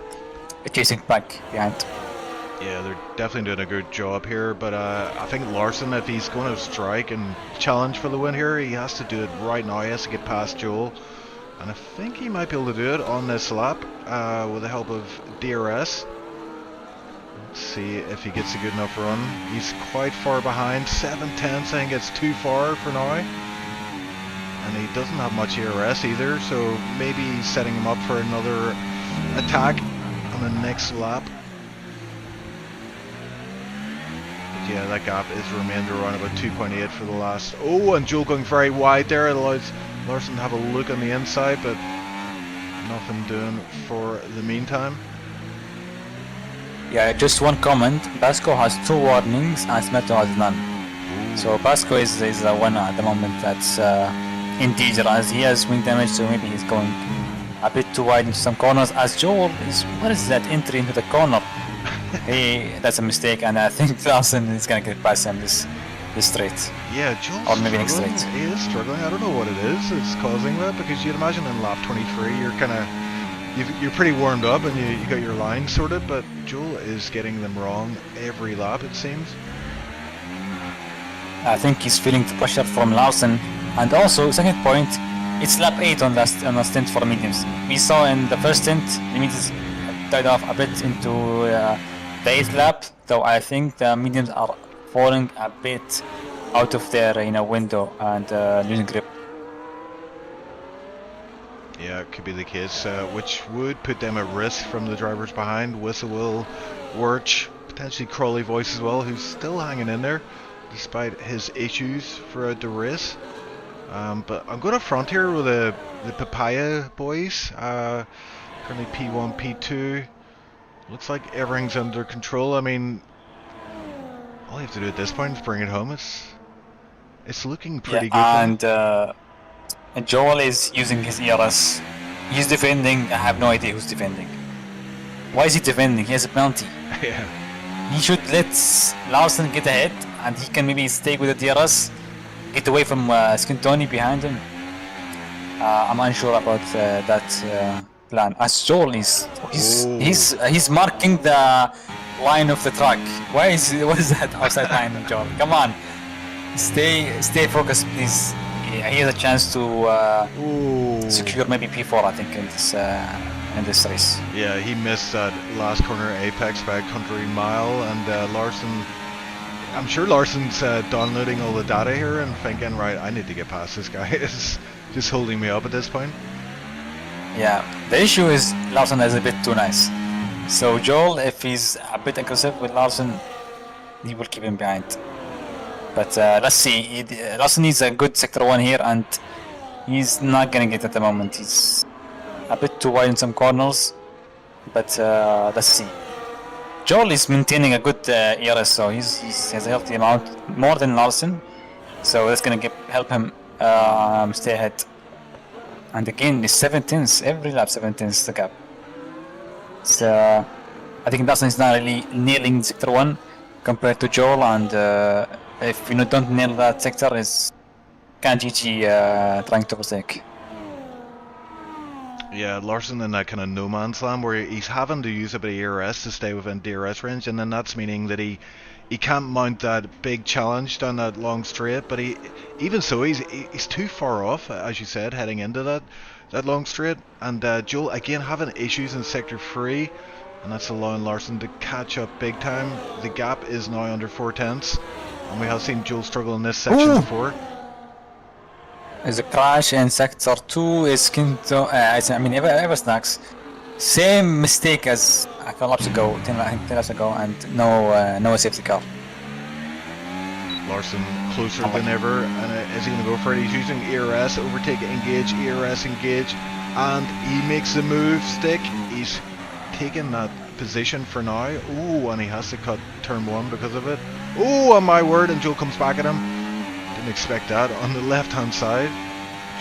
chasing pack behind. Yeah, they're definitely doing a good job here, but I think Larson, if he's going to strike and challenge for the win here, he has to do it right now. He has to get past Joel, and I think he might be able to do it on this lap with the help of DRS. Let's see if he gets a good enough run. He's quite far behind, 7/10, I think it's too far for now. And he doesn't have much ERS either, so maybe he's setting him up for another attack on the next lap. Yeah, that gap is remained around about 2.8 for the last. Oh, and Joel going very wide there. It allows Larson to have a look on the inside, but nothing doing for the meantime. Yeah, just one comment. Basco has 2 warnings and Smeto has none. Ooh. So Basco is the one at the moment that's in danger as he has wing damage, so maybe he's going a bit too wide into some corners. As Joel is, what is that entry into the corner? That's a mistake, and I think Larson is gonna get past him this straight. Yeah, Joel's or maybe next struggling. straight. He is struggling. I don't know what it is that's causing that, because you'd imagine in lap 23 you're kind of you're pretty warmed up and you got your lines sorted, but Joel is getting them wrong every lap, it seems. I think he's feeling the pressure from Larson, and also second point, it's lap 8 on the stint for mediums. We saw in the first stint the mediums died off a bit into the 8th lap, though I think the mediums are falling a bit out of their window and losing grip. Yeah, it could be the case, which would put them at risk from the drivers behind. Whistle will Wirch, potentially Crawley Voice as well, who's still hanging in there despite his issues throughout the race. But I'm going to front here with the Papaya boys. Currently P1, P2. Looks like everything's under control. I mean, all you have to do at this point is bring it home. It's looking pretty good. And Joel is using his ERS. He's defending. I have no idea who's defending. Why is he defending? He has a penalty. Yeah. He should let Larson get ahead, and he can maybe stay with the DRS, get away from Skintoni behind him. I'm unsure about that plan. As Joel is, he's marking the line of the track. What is that outside line, Joel? Come on, stay focused, please. Yeah, he has a chance to secure maybe P4, I think, in this race. Yeah, he missed that last corner apex by a country mile, and Larson, I'm sure Larson's downloading all the data here and thinking, right, I need to get past this guy. It's just holding me up at this point. Yeah, the issue is Larson is a bit too nice. So Joel, if he's a bit aggressive with Larson, he will keep him behind. But let's see, Larson needs a good sector 1 here, and he's not gonna get at the moment. He's a bit too wide in some corners, but let's see. Joel is maintaining a good ERS, so he has a healthy amount, more than Larson, so that's gonna help him stay ahead. And again, it's 7/10, every lap 7/10 the gap. So I think Larson is not really nailing sector 1 compared to Joel, and if you don't nail that sector, it's kind of GG trying to overtake. Yeah, Larson in that kind of no man's land where he's having to use a bit of ERS to stay within DRS range, and then that's meaning that he can't mount that big challenge down that long straight. But even so, he's too far off, as you said, heading into that long straight. And Joel again having issues in sector 3, and that's allowing Larson to catch up big time. The gap is now under 4/10, and we have seen Joel struggle in this section before. There's a crash in sector 2. Is Eversnacks. Same mistake as a couple laps ago, 10 laps ago, and no safety car. Larson closer than ever, and is he going to go for it? He's using ERS, overtake, engage, ERS, engage, and he makes the move, stick. He's taking that position for now. Ooh, and he has to cut turn 1 because of it. Ooh, on my word, and Joel comes back at him. Didn't expect that. On the left-hand side,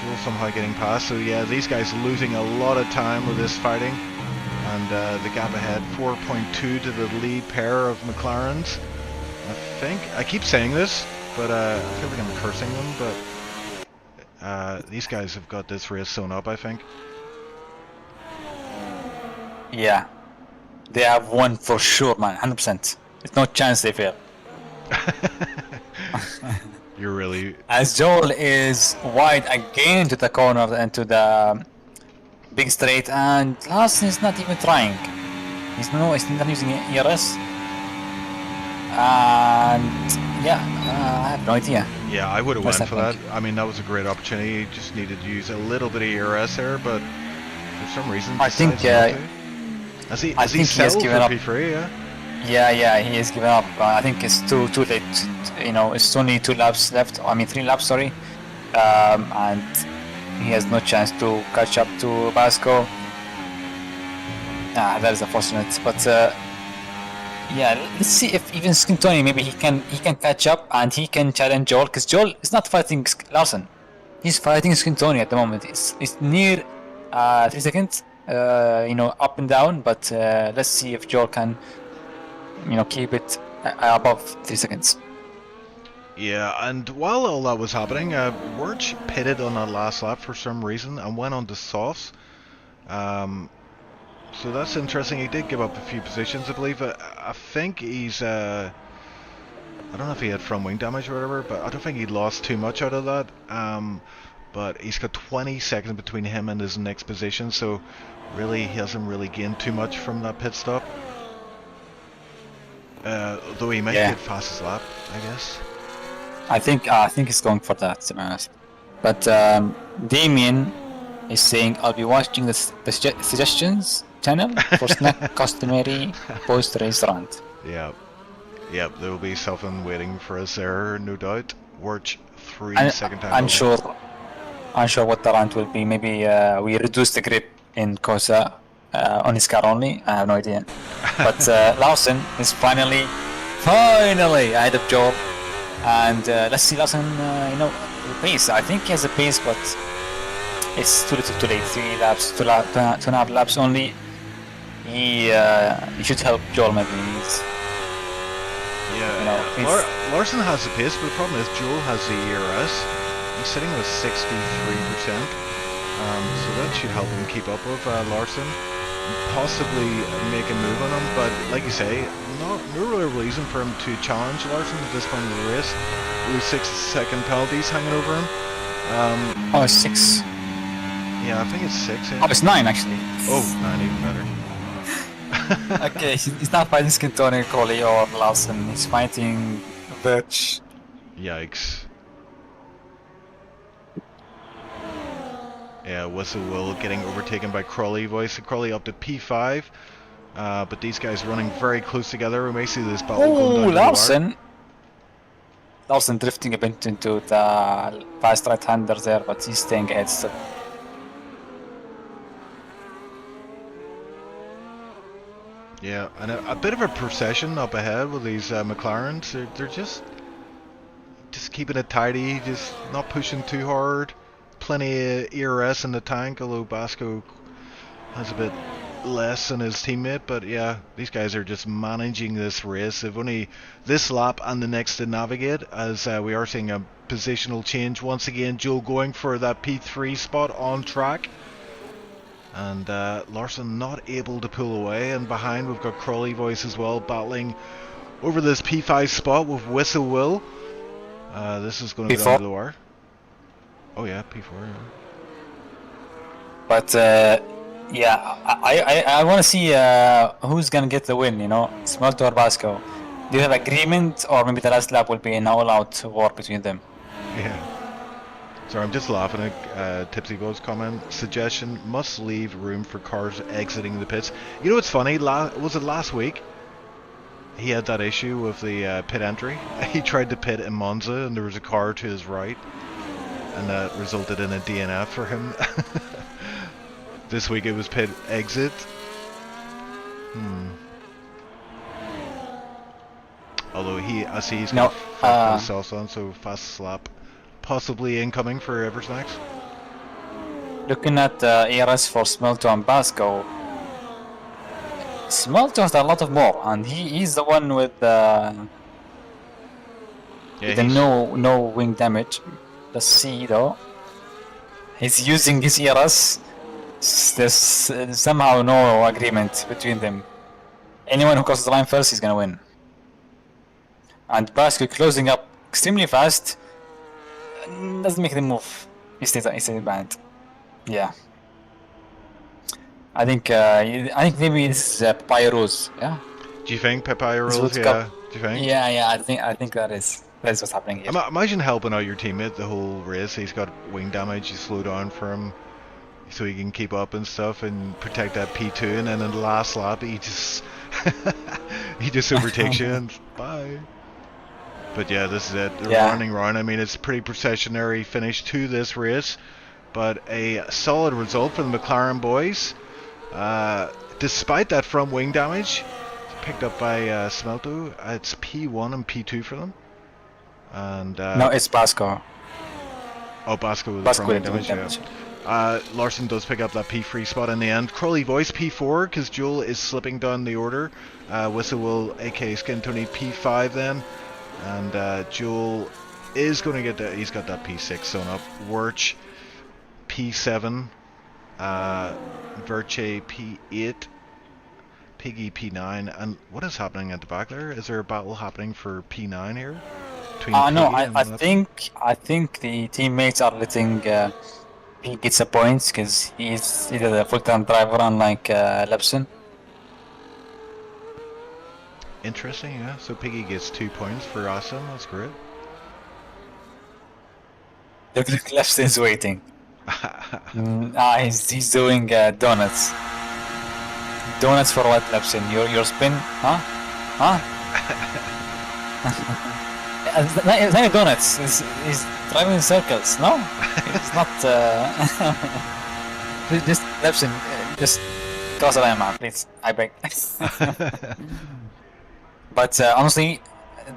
Joel somehow getting past. So yeah, these guys losing a lot of time with this fighting. And the gap ahead, 4.2 to the lead pair of McLarens. I keep saying this, but I feel like I'm cursing them, but these guys have got this race sewn up, I think. Yeah, they have won for sure, man, 100%. There's no chance they fail. You're really... As Joel is wide again to the corner into the big straight, and Larson is not even trying. He's not using ERS. And yeah, I have no idea. Yeah, I would have went for that. I mean, that was a great opportunity. Just needed to use a little bit of ERS there, but for some reason, I think he has given up. Prix, yeah, he has given up. I think it's too late. You know, it's only 2 laps left. I mean, 3 laps, sorry, and he has no chance to catch up to Basco. That is unfortunate, but. Yeah, let's see if even Skintoni maybe he can catch up and he can challenge Joel, because Joel is not fighting Larson. He's fighting Skintoni at the moment. It's near 3 seconds, you know, up and down. But let's see if Joel can, you know, keep it above 3 seconds. Yeah, and while all that was happening, Wirch pitted on that last lap for some reason and went on to softs. So that's interesting. He did give up a few positions, I believe. I think he's... I don't know if he had front wing damage or whatever, but I don't think he lost too much out of that. But he's got 20 seconds between him and his next position, so really he hasn't really gained too much from that pit stop. Though he might get fastest lap, I guess. I think he's going for that, to be honest. But Damien is saying, I'll be watching the suggestions channel for snack customary post race rant. Yep, there will be something waiting for us there, no doubt. Wirch 3 second time. I'm sure what the rant will be. Maybe we reduce the grip in Cosa on his car only. I have no idea. But Larson is finally ahead of Joel, and let's see Larson, you know, the pace. I think he has a pace, but it's too little, too late. 3 laps, 2.5 laps only. He should help Joel maybe. Yeah, you know, Larson has the pace, but the problem is Joel has the ERS. He's sitting with 63%, so that should help him keep up with Larson, possibly make a move on him. But like you say, no real reason for him to challenge Larson at this point of the race. With 6 second penalties hanging over him. Oh, 6. Yeah, I think it's 6. Yeah. Oh, it's 9 actually. Oh, 9, even better. Okay, he's not fighting Skintoni, Coley, or Larson. He's fighting Birch. Yikes. Yeah, Whistle Will getting overtaken by Crawley. Voice of Crawley up to P5. But these guys running very close together. We may see this battle going down. Larson! Larson drifting a bit into the fast right-hander there, but he's staying ahead still. Yeah, and a bit of a procession up ahead with these McLarens. They're just keeping it tidy, just not pushing too hard. Plenty of ERS in the tank, although Basco has a bit less than his teammate. But yeah, these guys are just managing this race. They've only this lap and the next to navigate, as we are seeing a positional change once again. Joe going for that P3 spot on track. And Larson not able to pull away, and behind we've got Crawley Voice as well, battling over this P5 spot with Whistle Will. This is going to be down to the wire. Oh yeah, P4. Yeah. But yeah, I want to see who's gonna get the win. You know, Smolto or Basco. Do you have agreement, or maybe the last lap will be an all-out war between them? Yeah. Sorry, I'm just laughing at Tipsy Buzz comment. Suggestion: must leave room for cars exiting the pits. You know what's funny? Was it last week? He had that issue with the pit entry. He tried to pit in Monza, and there was a car to his right, and that resulted in a DNF for him. This week it was pit exit. Although I see he's got fast sauce on, so fast slap possibly incoming for Eversnacks. Looking at ERS for Smelto and Basco, Smelto has a lot of more, and he's the one with the no wing damage. Let's see though. He's using his ERS. There's somehow no agreement between them. Anyone who crosses the line first is gonna win. And Basco closing up extremely fast. Doesn't make the move. He stays banned. Yeah. I think maybe this is Pyros. Yeah. Do you think Pyros? Yeah. Do you think? Yeah. I think that's what's happening here. Imagine helping out your teammate the whole race. He's got wing damage. You slow down for him so he can keep up and stuff and protect that P2. And then in the last lap, he just overtakes you and bye. But yeah, this is it. They're running around. I mean, it's a pretty processionary finish to this race, but a solid result for the McLaren boys. Despite that front wing damage, picked up by Smelto. It's P1 and P2 for them. And no, it's Basco. Oh, Basco with the front wing damage. Yeah. Larson does pick up that P3 spot in the end. Crowley Voice P4 because Joel is slipping down the order. Whistle will, aka Skin Tony, P5 then. And Joel is going to get that. He's got that P6 sewn up. Wirch P7. Verche P8. Piggy P9. And what is happening at the back there? Is there a battle happening for P9 here? No, I think the teammates are letting he gets a point because he's either a full-time driver unlike Lepson. Interesting, yeah. So Piggy gets 2 points for Austin. That's great. Look, Lepson's waiting. He's doing donuts. Donuts for what, Lepson? Your spin? Huh? It's not donuts. He's driving in circles. No, it's not. Just Lepson, just cross the line, man, please. I beg. But honestly,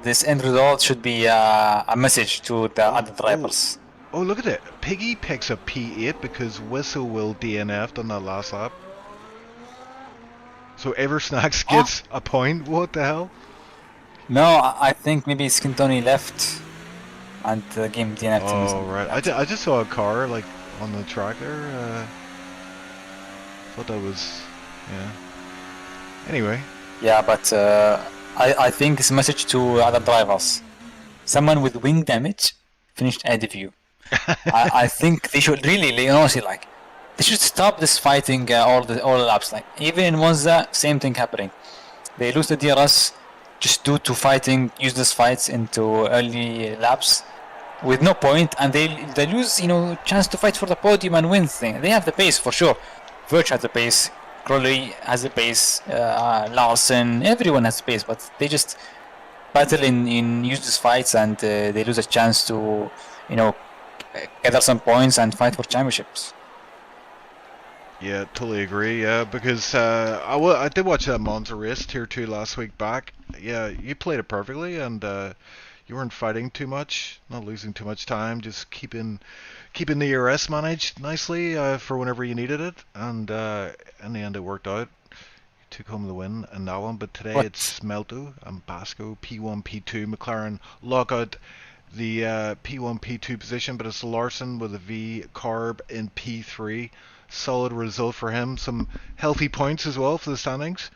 this end result should be a message to the other drivers. Oh, look at it. Piggy picks up P8 because Whistle will DNF'd on that last lap. So Eversnacks gets a point. What the hell? No, I think maybe Skintoni left and the game DNF'd. Oh, right. I just saw a car like on the track there. Thought that was... yeah. Anyway. Yeah, but... I think it's a message to other drivers. Someone with wing damage finished ahead of you. I think they should really, honestly, like, they should stop this fighting all the laps. Like, even in Monza, same thing happening. They lose the DRS just due to fighting, useless fights into early laps with no point, and they lose, chance to fight for the podium and win thing. They have the pace for sure. Verge has the pace. Crowley has the pace, Larson, everyone has the pace, but they just battle in useless fights and they lose a chance to, gather some points and fight for championships. Yeah, totally agree. Yeah, because I did watch that Monza race Tier 2 last week back. Yeah, you played it perfectly, and you weren't fighting too much, not losing too much time, just keeping the ERS managed nicely for whenever you needed it, and in the end it worked out. You took home the win in that one, but today it's Smelto and Basco, P1, P2. McLaren lock out the P1, P2 position, but it's Larson with a V carb in P3. Solid result for him. Some healthy points as well for the standings.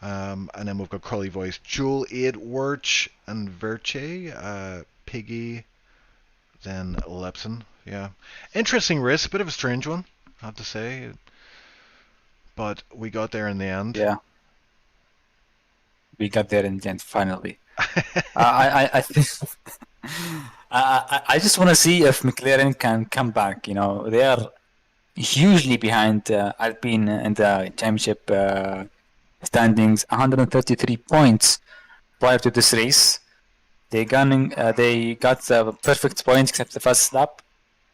And then we've got Crowley Voice, Joel 8, Wirch, and Verche, Piggy, then Lepson. Yeah, interesting race, a bit of a strange one, I have to say, but we got there in the end. Yeah, we got there in the end finally. I think I just want to see if McLaren can come back. You know, they are hugely behind Alpine in the championship standings, 133 points prior to this race. They got the perfect points except the first lap,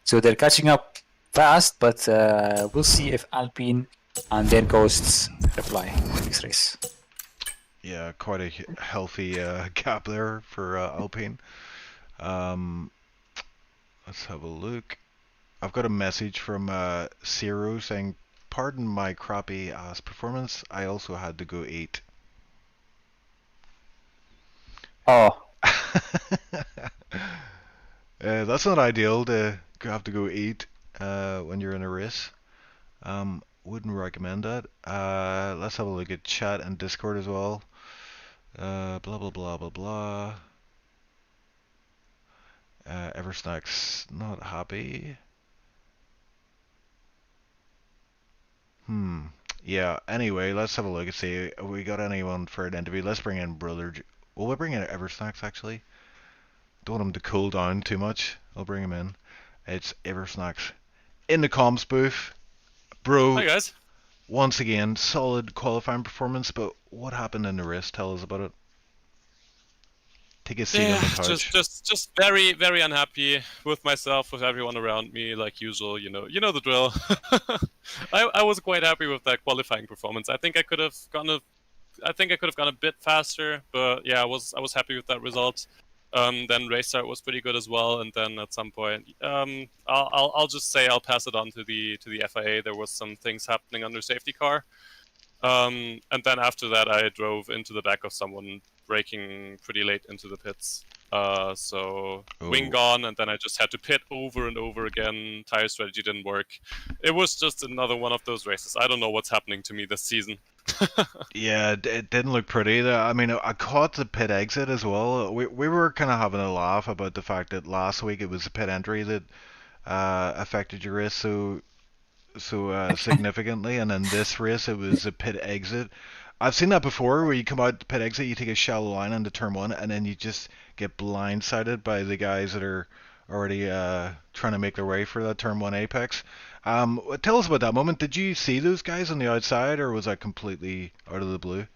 so they're catching up fast. But we'll see if Alpine and their ghosts reply next race. Yeah, quite a healthy gap there for Alpine. Let's have a look. I've got a message from Zero saying, "Pardon my crappy ass performance. I also had to go eat." Oh, That's not ideal to have to go eat when you're in a race. Wouldn't recommend that. Let's have a look at chat and Discord as well. Blah blah blah blah blah. Eversnack's not happy. Yeah, anyway, let's have a look and see if we got anyone for an interview. Let's bring in Brother. Will we bring in Eversnacks actually? Don't want him to cool down too much. I'll bring him in. It's Eversnacks in the comms booth. Hi Bro, guys. once again, solid qualifying performance, but what happened in the race? Tell us about it. Take a seat on the couch. Just very very unhappy with myself, with everyone around me, like usual. You know the drill. I was quite happy with that qualifying performance. I think I could have gone a bit faster, but yeah, I was happy with that result. Then race start was pretty good as well, and then at some point, I'll just say I'll pass it on to the FIA. There was some things happening under safety car. And then after that, I drove into the back of someone, braking pretty late into the pits. So wing gone, and then I just had to pit over and over again. Tire strategy didn't work. It was just another one of those races. I don't know what's happening to me this season. Yeah, it didn't look pretty. I mean, I caught the pit exit as well. We were kind of having a laugh about the fact that last week it was the pit entry that affected your race so significantly, and in this race it was a pit exit. I've seen that before, where you come out the pit exit, you take a shallow line into turn one, and then you just get blindsided by the guys that are already trying to make their way for that turn one apex. Tell us about that moment. Did you see those guys on the outside, or was that completely out of the blue?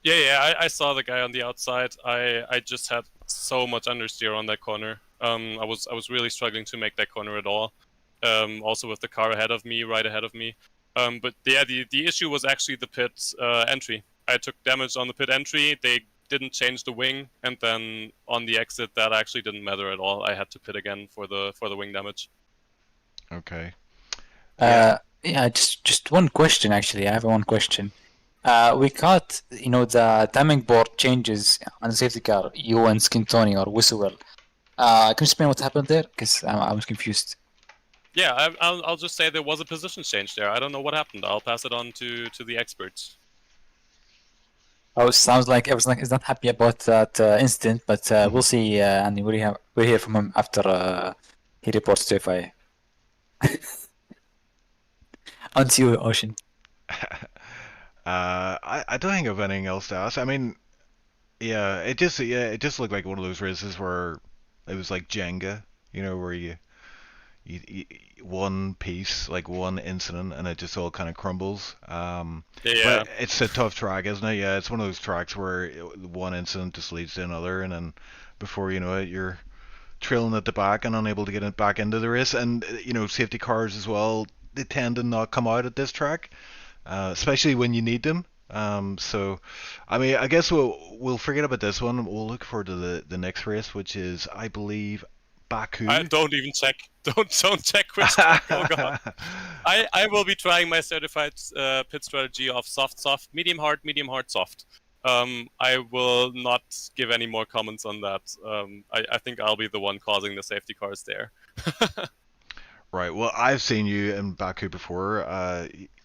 Yeah, I saw the guy on the outside. I just had so much understeer on that corner. I was really struggling to make that corner at all. Also with the car ahead of me, right ahead of me. But yeah, the issue was actually the pit entry. I took damage on the pit entry. They didn't change the wing, and then on the exit, that actually didn't matter at all. I had to pit again for the wing damage. Okay. yeah, just one question actually. I have one question. We got, you know, the timing board changes on the safety car. You and Skintoni or Whistlewell. Can you explain what happened there? Because I was confused. Yeah, I'll just say there was a position change there. I don't know what happened. I'll pass it on to the experts. Oh, sounds like everyone is not happy about that incident, but we'll see. And we'll hear from him after he reports to FIA. On to you, Ocean. I don't think of anything else to ask. I mean, yeah, it just looked like one of those races where it was like Jenga, you know, where you one piece, like one incident, and it just all kind of crumbles. Yeah. But it's a tough track, isn't it? Yeah, it's one of those tracks where one incident just leads to another, and then before you know it, you're trailing at the back and unable to get it back into the race. And you know, safety cars as well, they tend to not come out at this track, especially when you need them. So, I mean, I guess we'll forget about this one. We'll look forward to the next race, which is, I believe, Baku. I don't even check. Don't check which track. Oh god. I will be trying my certified pit strategy of soft, medium hard, soft. I will not give any more comments on that. I think I'll be the one causing the safety cars there. Right. Well, I've seen you in Baku before.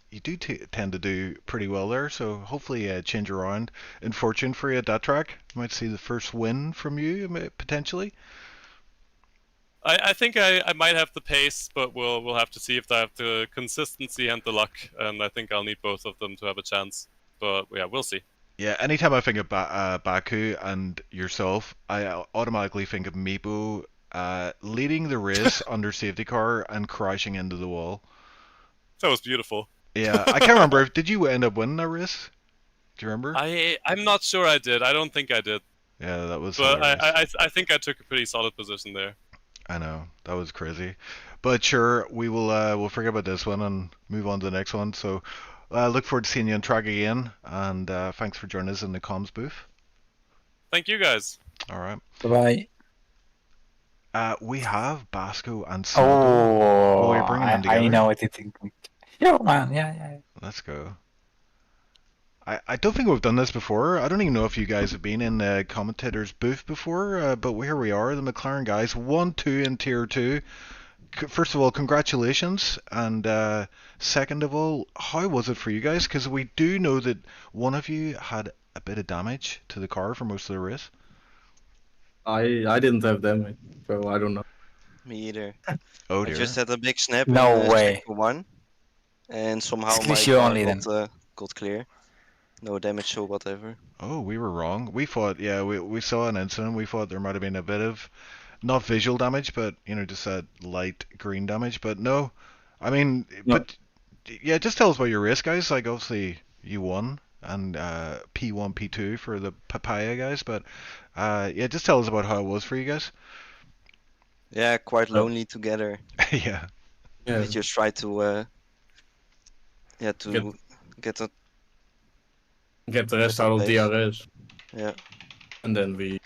You do tend to do pretty well there, so hopefully change around in fortune for you at that track. You might see the first win from you potentially. I think I might have the pace, but we'll have to see if I have the consistency and the luck. And I think I'll need both of them to have a chance. But yeah, we'll see. Yeah, anytime I think of Baku and yourself, I automatically think of Meepo leading the race under safety car and crashing into the wall. That was beautiful. Yeah, I can't remember. Did you end up winning that race? Do you remember? I'm not sure I did. I don't think I did. Yeah, that was But hilarious. I think I took a pretty solid position there. I know, that was crazy. But sure, we'll forget about this one and move on to the next one. So look forward to seeing you on track again, and thanks for joining us in the comms booth. Thank you guys. All right. Bye. We have Basco and Smuggler. Oh, We're bringing them together. I know what you think. Yeah, man. Yeah. Let's go. I don't think we've done this before. I don't even know if you guys have been in the commentator's booth before, but here we are, the McLaren guys, 1-2 in Tier 2. First of all, congratulations, and second of all, how was it for you guys? Because we do know that one of you had a bit of damage to the car for most of the race. I didn't have damage, so I don't know. Me either. Oh I dear. just had a big snap No in way. sector 1, and somehow It's my Cliché car only then. got clear. No damage or whatever. Oh, we were wrong. We thought, yeah, we saw an incident. We thought there might have been a bit of, not visual damage, but, just that light green damage. But no, I mean, No. but yeah, just tell us about your race, guys. Like, obviously, you won, and P1, P2 for the Papaya guys. But yeah, just tell us about how it was for you guys. Yeah, quite lonely together. Yeah. Yeah, We just tried to get a get the rest out of Place. DRS, yeah. and then we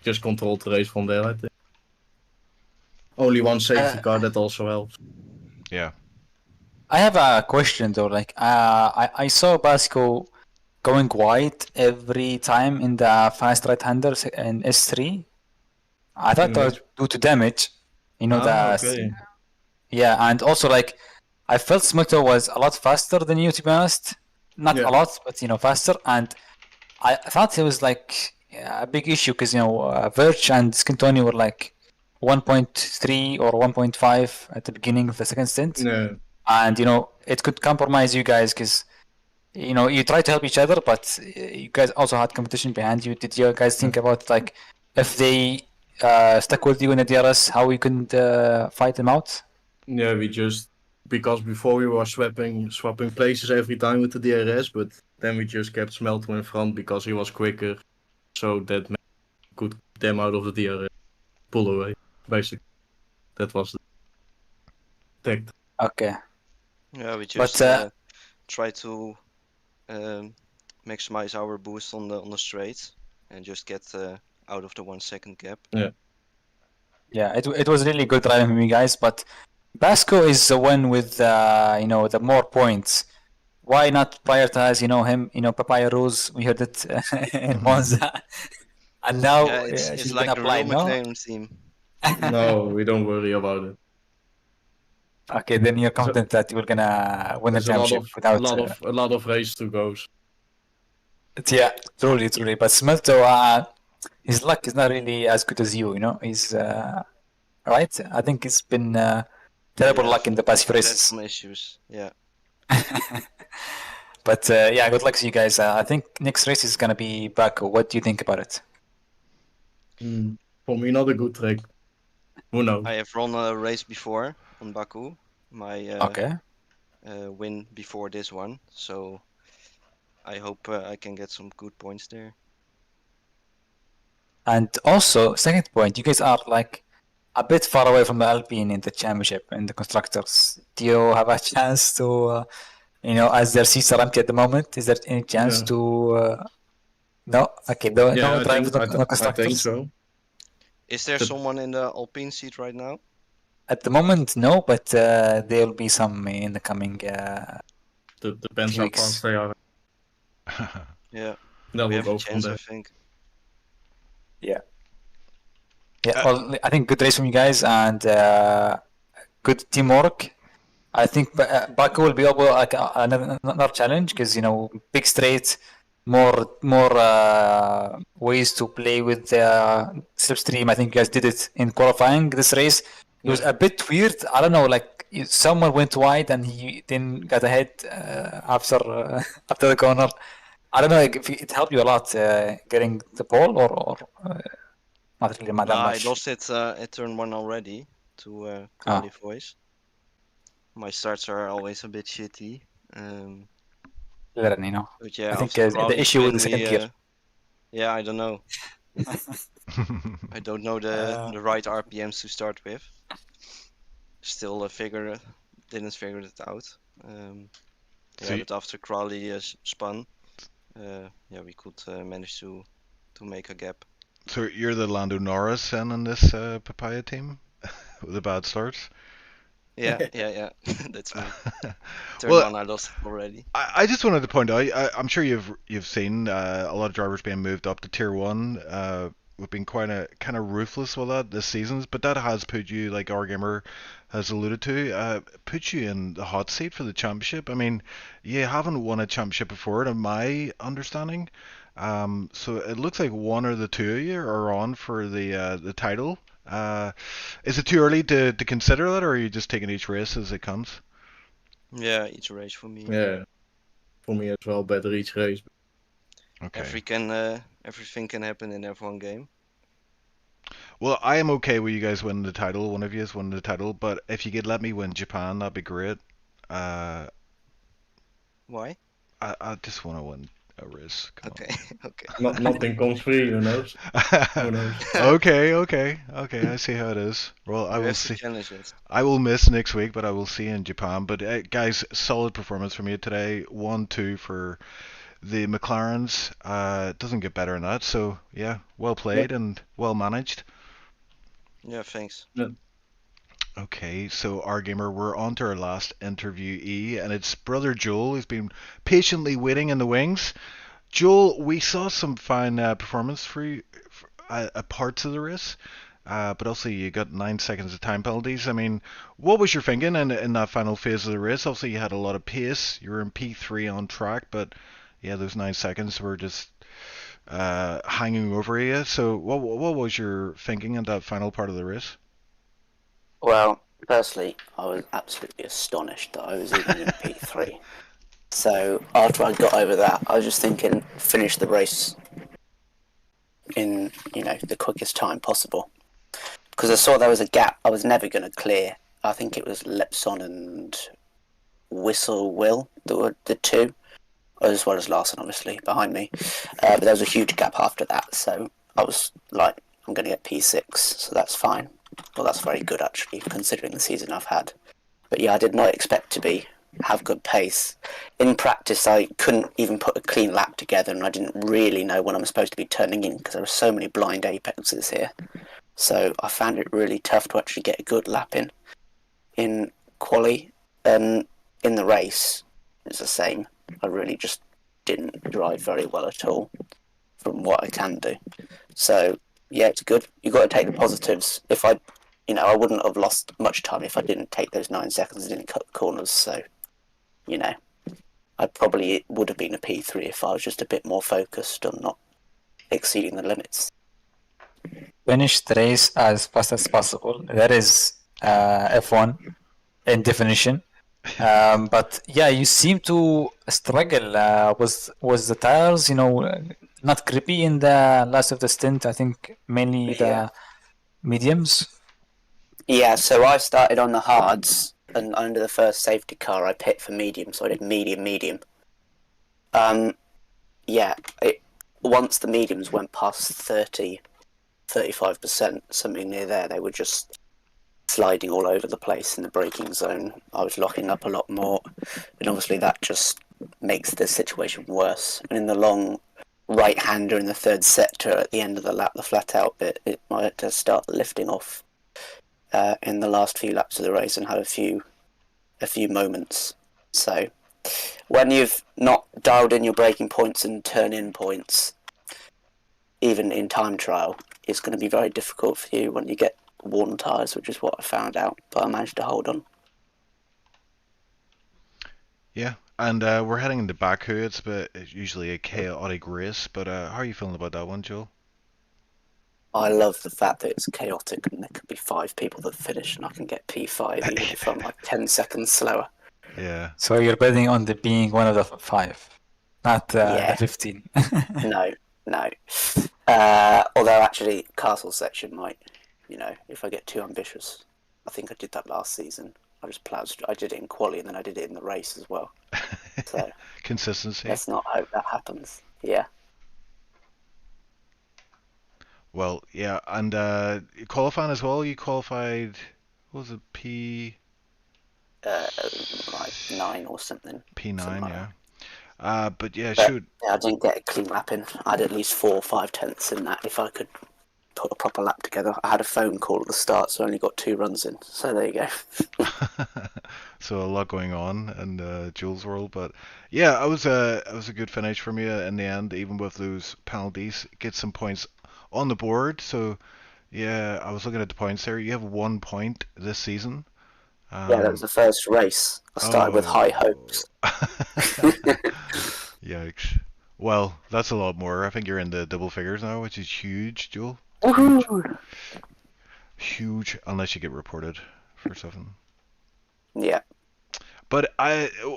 just controlled the race from there, I think. Only one safety car, that also helps. Yeah. I have a question though. Like, I saw Basco going wide every time in the fast right-handers in S3. I thought that was due to damage. Okay. Yeah, and also like I felt Smuto was a lot faster than you, to be honest. Not Yeah. a lot, but faster. And I thought it was like a big issue because Verge and Skintoni were like 1.3 or 1.5 at the beginning of the second stint, Yeah. and it could compromise you guys because you try to help each other, but you guys also had competition behind you. Did you guys think about like if they stuck with you in the DRS, how we couldn't fight them out? Yeah, we just, because before we were swapping places every time with the DRS, but then we just kept Smelto in front because he was quicker, so that could keep them out of the DRS, pull away, basically. That was the tactic. Okay. Yeah, we just try to maximize our boost on the straight and just get out of the 1 second gap. Yeah, it was really good driving from you guys, but Basco is the one with the more points. Why not prioritize him? Papaya Rose, we heard it in Monza, and now Yeah, it's she's like been the real applied. No, McLaren team. No, we don't worry about it. okay, then you're confident that you're gonna win the There's a lot championship of without. a lot of race to go. Yeah, truly. But Smelto, his luck is not really as good as you. He's right. I think it's been terrible Yeah, luck in the past few There's races. some issues. Yeah. But yeah, good luck to you guys. I think next race is gonna be Baku. What do you think about it? For me, not a good track. Who knows? I have run a race before on Baku. My Okay. win before this one, so I hope I can get some good points there. And also, second point, you guys are like a bit far away from the Alpine in the championship in the constructors. Do you have a chance to, as their seats are empty at the moment, is there any chance Yeah. to? No. Okay. Don't Yeah, drive the I think constructors. so. Is there The- someone in the Alpine seat right now? At the moment, no, but there will be some in the coming. Depends Few how weeks. fast they are. Yeah, Then we we'll have a go from chance, I there. think. Yeah, well, I think good race from you guys and good teamwork. I think Baku will be able like another challenge because big straight, more ways to play with Slipstream. I think you guys did it in qualifying this race. It was a bit weird. I don't know, like someone went wide and he then got ahead after the corner. I don't know if it helped you a lot getting the pole or Not really that Nah, I much. lost it at turn 1 already to Quali Voice. My starts are always a bit shitty. Learn, you know. But yeah, I think after the Crawley's issue with win, the second gear. yeah, I don't know. I don't know the right RPMs to start with. Still didn't figure it out. So But after Crawley spun, we could manage to make a gap. So you're the Lando Norris then in this Papaya team with the bad starts? Yeah, that's me. Turn Well, 1, I lost it already. I just wanted to point out. I'm sure you've seen a lot of drivers being moved up to Tier 1. We've been quite kind of ruthless with that this season, but that has put you, like our gamer has alluded to, put you in the hot seat for the championship. I mean, you haven't won a championship before, in my understanding. So it looks like one or the two of you are on for the title. Is it too early to consider that, or are you just taking each race as it comes? Yeah, each race for me. Yeah, for me as well, better each race. Okay. Everything can happen in F1 game. Well, I am okay with you guys winning the title. One of you is winning the title, but if you could let me win Japan, that'd be great. Uh, Why? I just want to win a race. Come Okay, okay. Nothing comes free, who knows? Who knows? Okay. I see how it is. Well, I You will have to see. challenge it. I will miss next week, but I will see you in Japan. But guys, solid performance from you today. 1-2 for the McLarens. It doesn't get better than that. So yeah, well played and well managed. Yeah, thanks. Okay, so our gamer, we're on to our last interviewee, and it's brother Joel, who's been patiently waiting in the wings. Joel, we saw some fine performance for you at parts of the race, but also you got 9 seconds of time penalties. I mean, what was your thinking in that final phase of the race? Obviously, you had a lot of pace. You were in P3 on track, but yeah, those 9 seconds were just hanging over you. So, what was your thinking in that final part of the race? Well, firstly, I was absolutely astonished that I was even in P3. So after I got over that, I was just thinking, finish the race in, the quickest time possible. Because I saw there was a gap I was never going to clear. I think it was Lepson and Whistle Will that were the two, as well as Larson, obviously, behind me. But there was a huge gap after that, so I was like, I'm going to get P6, so that's fine. Well, that's very good, actually, considering the season I've had. But yeah, I did not expect to have good pace. In practice, I couldn't even put a clean lap together, and I didn't really know when I'm supposed to be turning in, because there were so many blind apexes here. So I found it really tough to actually get a good lap in. In quali, in the race, it's the same. I really just didn't drive very well at all, from what I can do. So yeah, it's good. You've got to take the positives. If I wouldn't have lost much time if I didn't take those 9 seconds and didn't cut the corners. So, I probably would have been a P3 if I was just a bit more focused on not exceeding the limits. Finish the race as fast as possible. That is F1 in definition. But yeah, you seem to struggle. Was the tires, not grippy in the last of the stint? I think mainly the mediums. Yeah, so I started on the hards, and under the first safety car, I pit for medium, so I did medium. Once the mediums went past 35%, something near there, they were just sliding all over the place in the braking zone. I was locking up a lot more, and obviously that just makes the situation worse. And in the long right-hander in the third sector at the end of the lap, the flat-out bit, it might have started lifting off in the last few laps of the race and had a few moments. So when you've not dialed in your braking points and turn-in points, even in time trial, it's going to be very difficult for you when you get worn tyres, which is what I found out, but I managed to hold on. Yeah, and we're heading into Baku. It's usually a chaotic race, but how are you feeling about that one, Joel? I love the fact that it's chaotic and there could be 5 people that finish and I can get P5 even if I'm like 10 seconds slower. Yeah. So you're betting on being one of the 5, not the 15. No. Although actually, castle section might, if I get too ambitious. I think I did that last season. I did it in quali and then I did it in the race as well. So Consistency. let's not hope that happens. Yeah. Well, yeah, and qualifying as well. You qualified. What was it? Like 9 or something. P9, something like yeah. that. But yeah, But, shoot. yeah, I didn't get a clean lap in. I had at least 4 or 5 tenths in that if I could put a proper lap together. I had a phone call at the start, so I only got 2 runs in. So there you go. So a lot going on in Jules' world, but yeah, it was a good finish from you in the end, even with those penalties. Get some points on the board. So yeah, I was looking at the points there. You have 1 point this season. Yeah, that was the first race. I started with high hopes. Yikes. Well, that's a lot more. I think you're in the double figures now, which is huge, Joel. Woohoo! Huge, unless you get reported for something. Yeah. But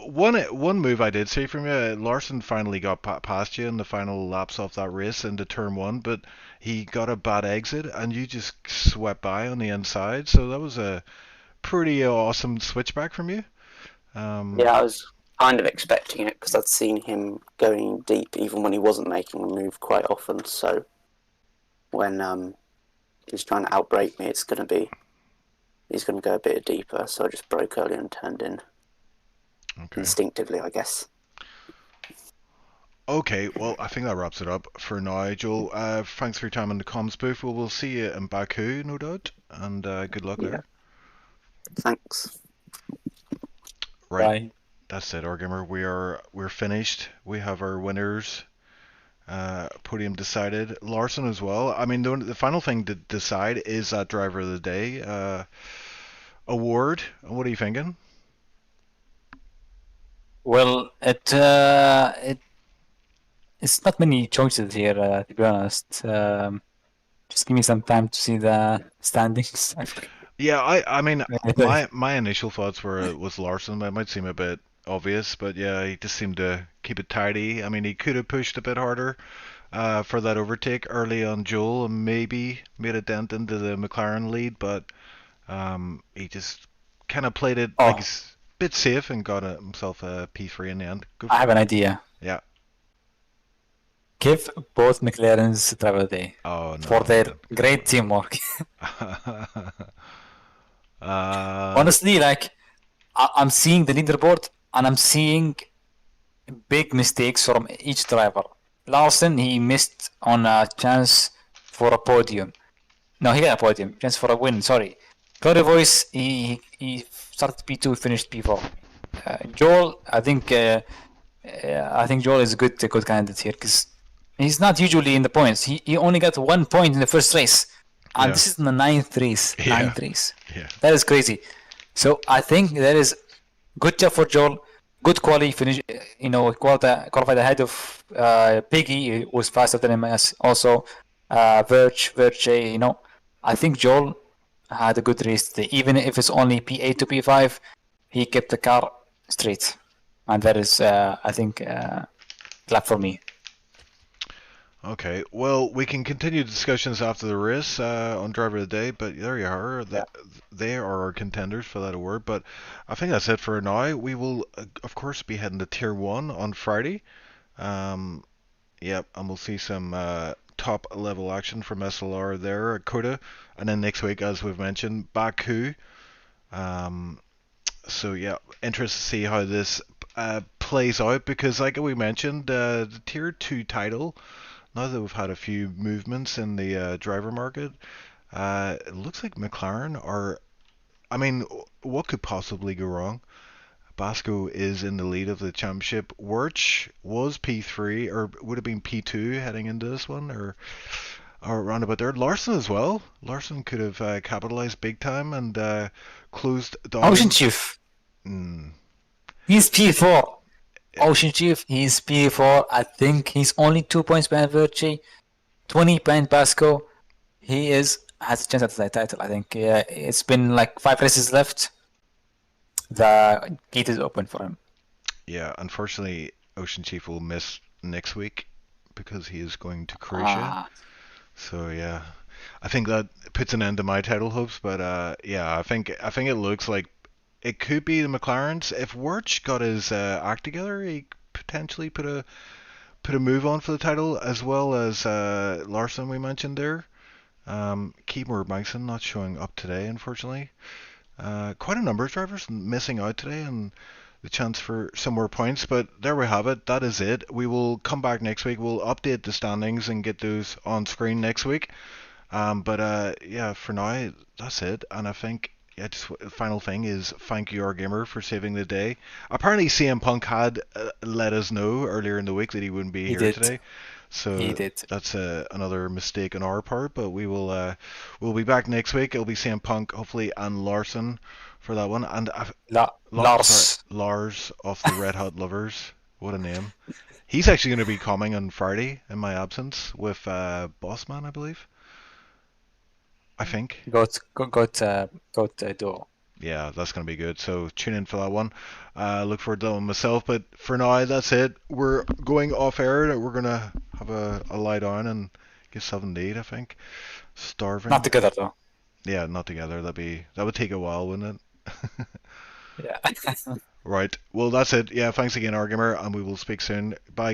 one move I did see from you, Larson finally got past you in the final laps off that race into turn 1, but he got a bad exit and you just swept by on the inside. So that was a pretty awesome switchback from you. Yeah, I was kind of expecting it because I'd seen him going deep even when he wasn't making a move quite often. So when he's trying to outbrake me, he's going to go a bit deeper. So I just broke early and turned in. Okay. Instinctively, I guess. Okay, well, I think that wraps it up for now, Joel. Thanks for your time in the comms booth. We'll see you in Baku, no doubt, and good luck there. Thanks. Right, Bye. that's it, Gamer. We're finished. We have our winners. Podium decided. Larson as well. I mean, the final thing to decide is that Driver of the Day award. What are you thinking? Well, it's not many choices here, to be honest. Just give me some time to see the standings. Yeah, I mean, my initial thoughts were it was Larson. It might seem a bit obvious, but yeah, he just seemed to keep it tidy. I mean, he could have pushed a bit harder for that overtake early on Joel and maybe made a dent into the McLaren lead, but he just kind of played it like he's a bit safe and got himself a P3 in the end. I have an idea. Yeah. Give both McLarens Driver of the Day for their great teamwork. Honestly, like I'm seeing the leaderboard and I'm seeing big mistakes from each driver. Larson, he missed on a chance for a podium. No, he got a podium. Chance for a win. Sorry. Cody Voice, he started P2, finished P4. Joel, I think Joel is a good candidate here because he's not usually in the points. He only got 1 point in the first race, and this is the 9th race. Yeah. 9th race. Yeah. That is crazy. So I think that is good job for Joel. Good quality finish. Qualified ahead of Piggy, who was faster than him. Also, Verge. I think Joel had a good race today. Even if it's only P8 to P5, he kept the car straight, and that is, I think, clap for me. Okay, well, we can continue discussions after the race on Driver of the Day, but there you are. They are our contenders for that award, but I think that's it for now. We will, of course, be heading to Tier 1 on Friday. Yep, and we'll see some top-level action from SLR there at Coda, and then next week, as we've mentioned, Baku. So, yeah, interested to see how this plays out, because like we mentioned, the Tier 2 title, now that we've had a few movements in the driver market, it looks like McLaren are... I mean, what could possibly go wrong? Basco is in the lead of the championship. Wirch was P3, or would have been P2 heading into this one, or around about there. Larson as well. Larson could have capitalized big time and closed down... Ocean Chief. He's P4. Ocean Chief, he's P4. I think he's only 2 points behind Verci, 20 behind Basco. He has a chance at the title, I think. It's been like 5 races left. The gate is open for him. Yeah, unfortunately, Ocean Chief will miss next week because he is going to Croatia. So yeah, I think that puts an end to my title hopes. But yeah, I think it looks like it could be the McLarens. If Wirtz got his act together, he potentially put a move on for the title, as well as Larson we mentioned there. Keemore Magson not showing up today, unfortunately. Quite a number of drivers missing out today, and the chance for some more points. But there we have it. That is it. We will come back next week. We'll update the standings and get those on screen next week. But yeah, for now, that's it. And I think, yeah, just the final thing is thank you, our gamer, for saving the day. Apparently, CM Punk had let us know earlier in the week that he wouldn't be He here did. today. So He did. that's another mistake on our part. But we'll be back next week. It'll be CM Punk, hopefully, and Larson for that one. And Lars. Lars of the Red Hot Lovers. What a name. He's actually going to be coming on Friday in my absence with Bossman, I believe. I think. Got duo. Yeah, that's going to be good. So tune in for that one. Look forward to that one myself. But for now, that's it. We're going off air. We're going to have a lie down and get something to eat, I think. Starving. Not together though. Yeah, not together. That would take a while, wouldn't it? Yeah. Right. Well, that's it. Yeah, thanks again, Argumer, and we will speak soon. Bye.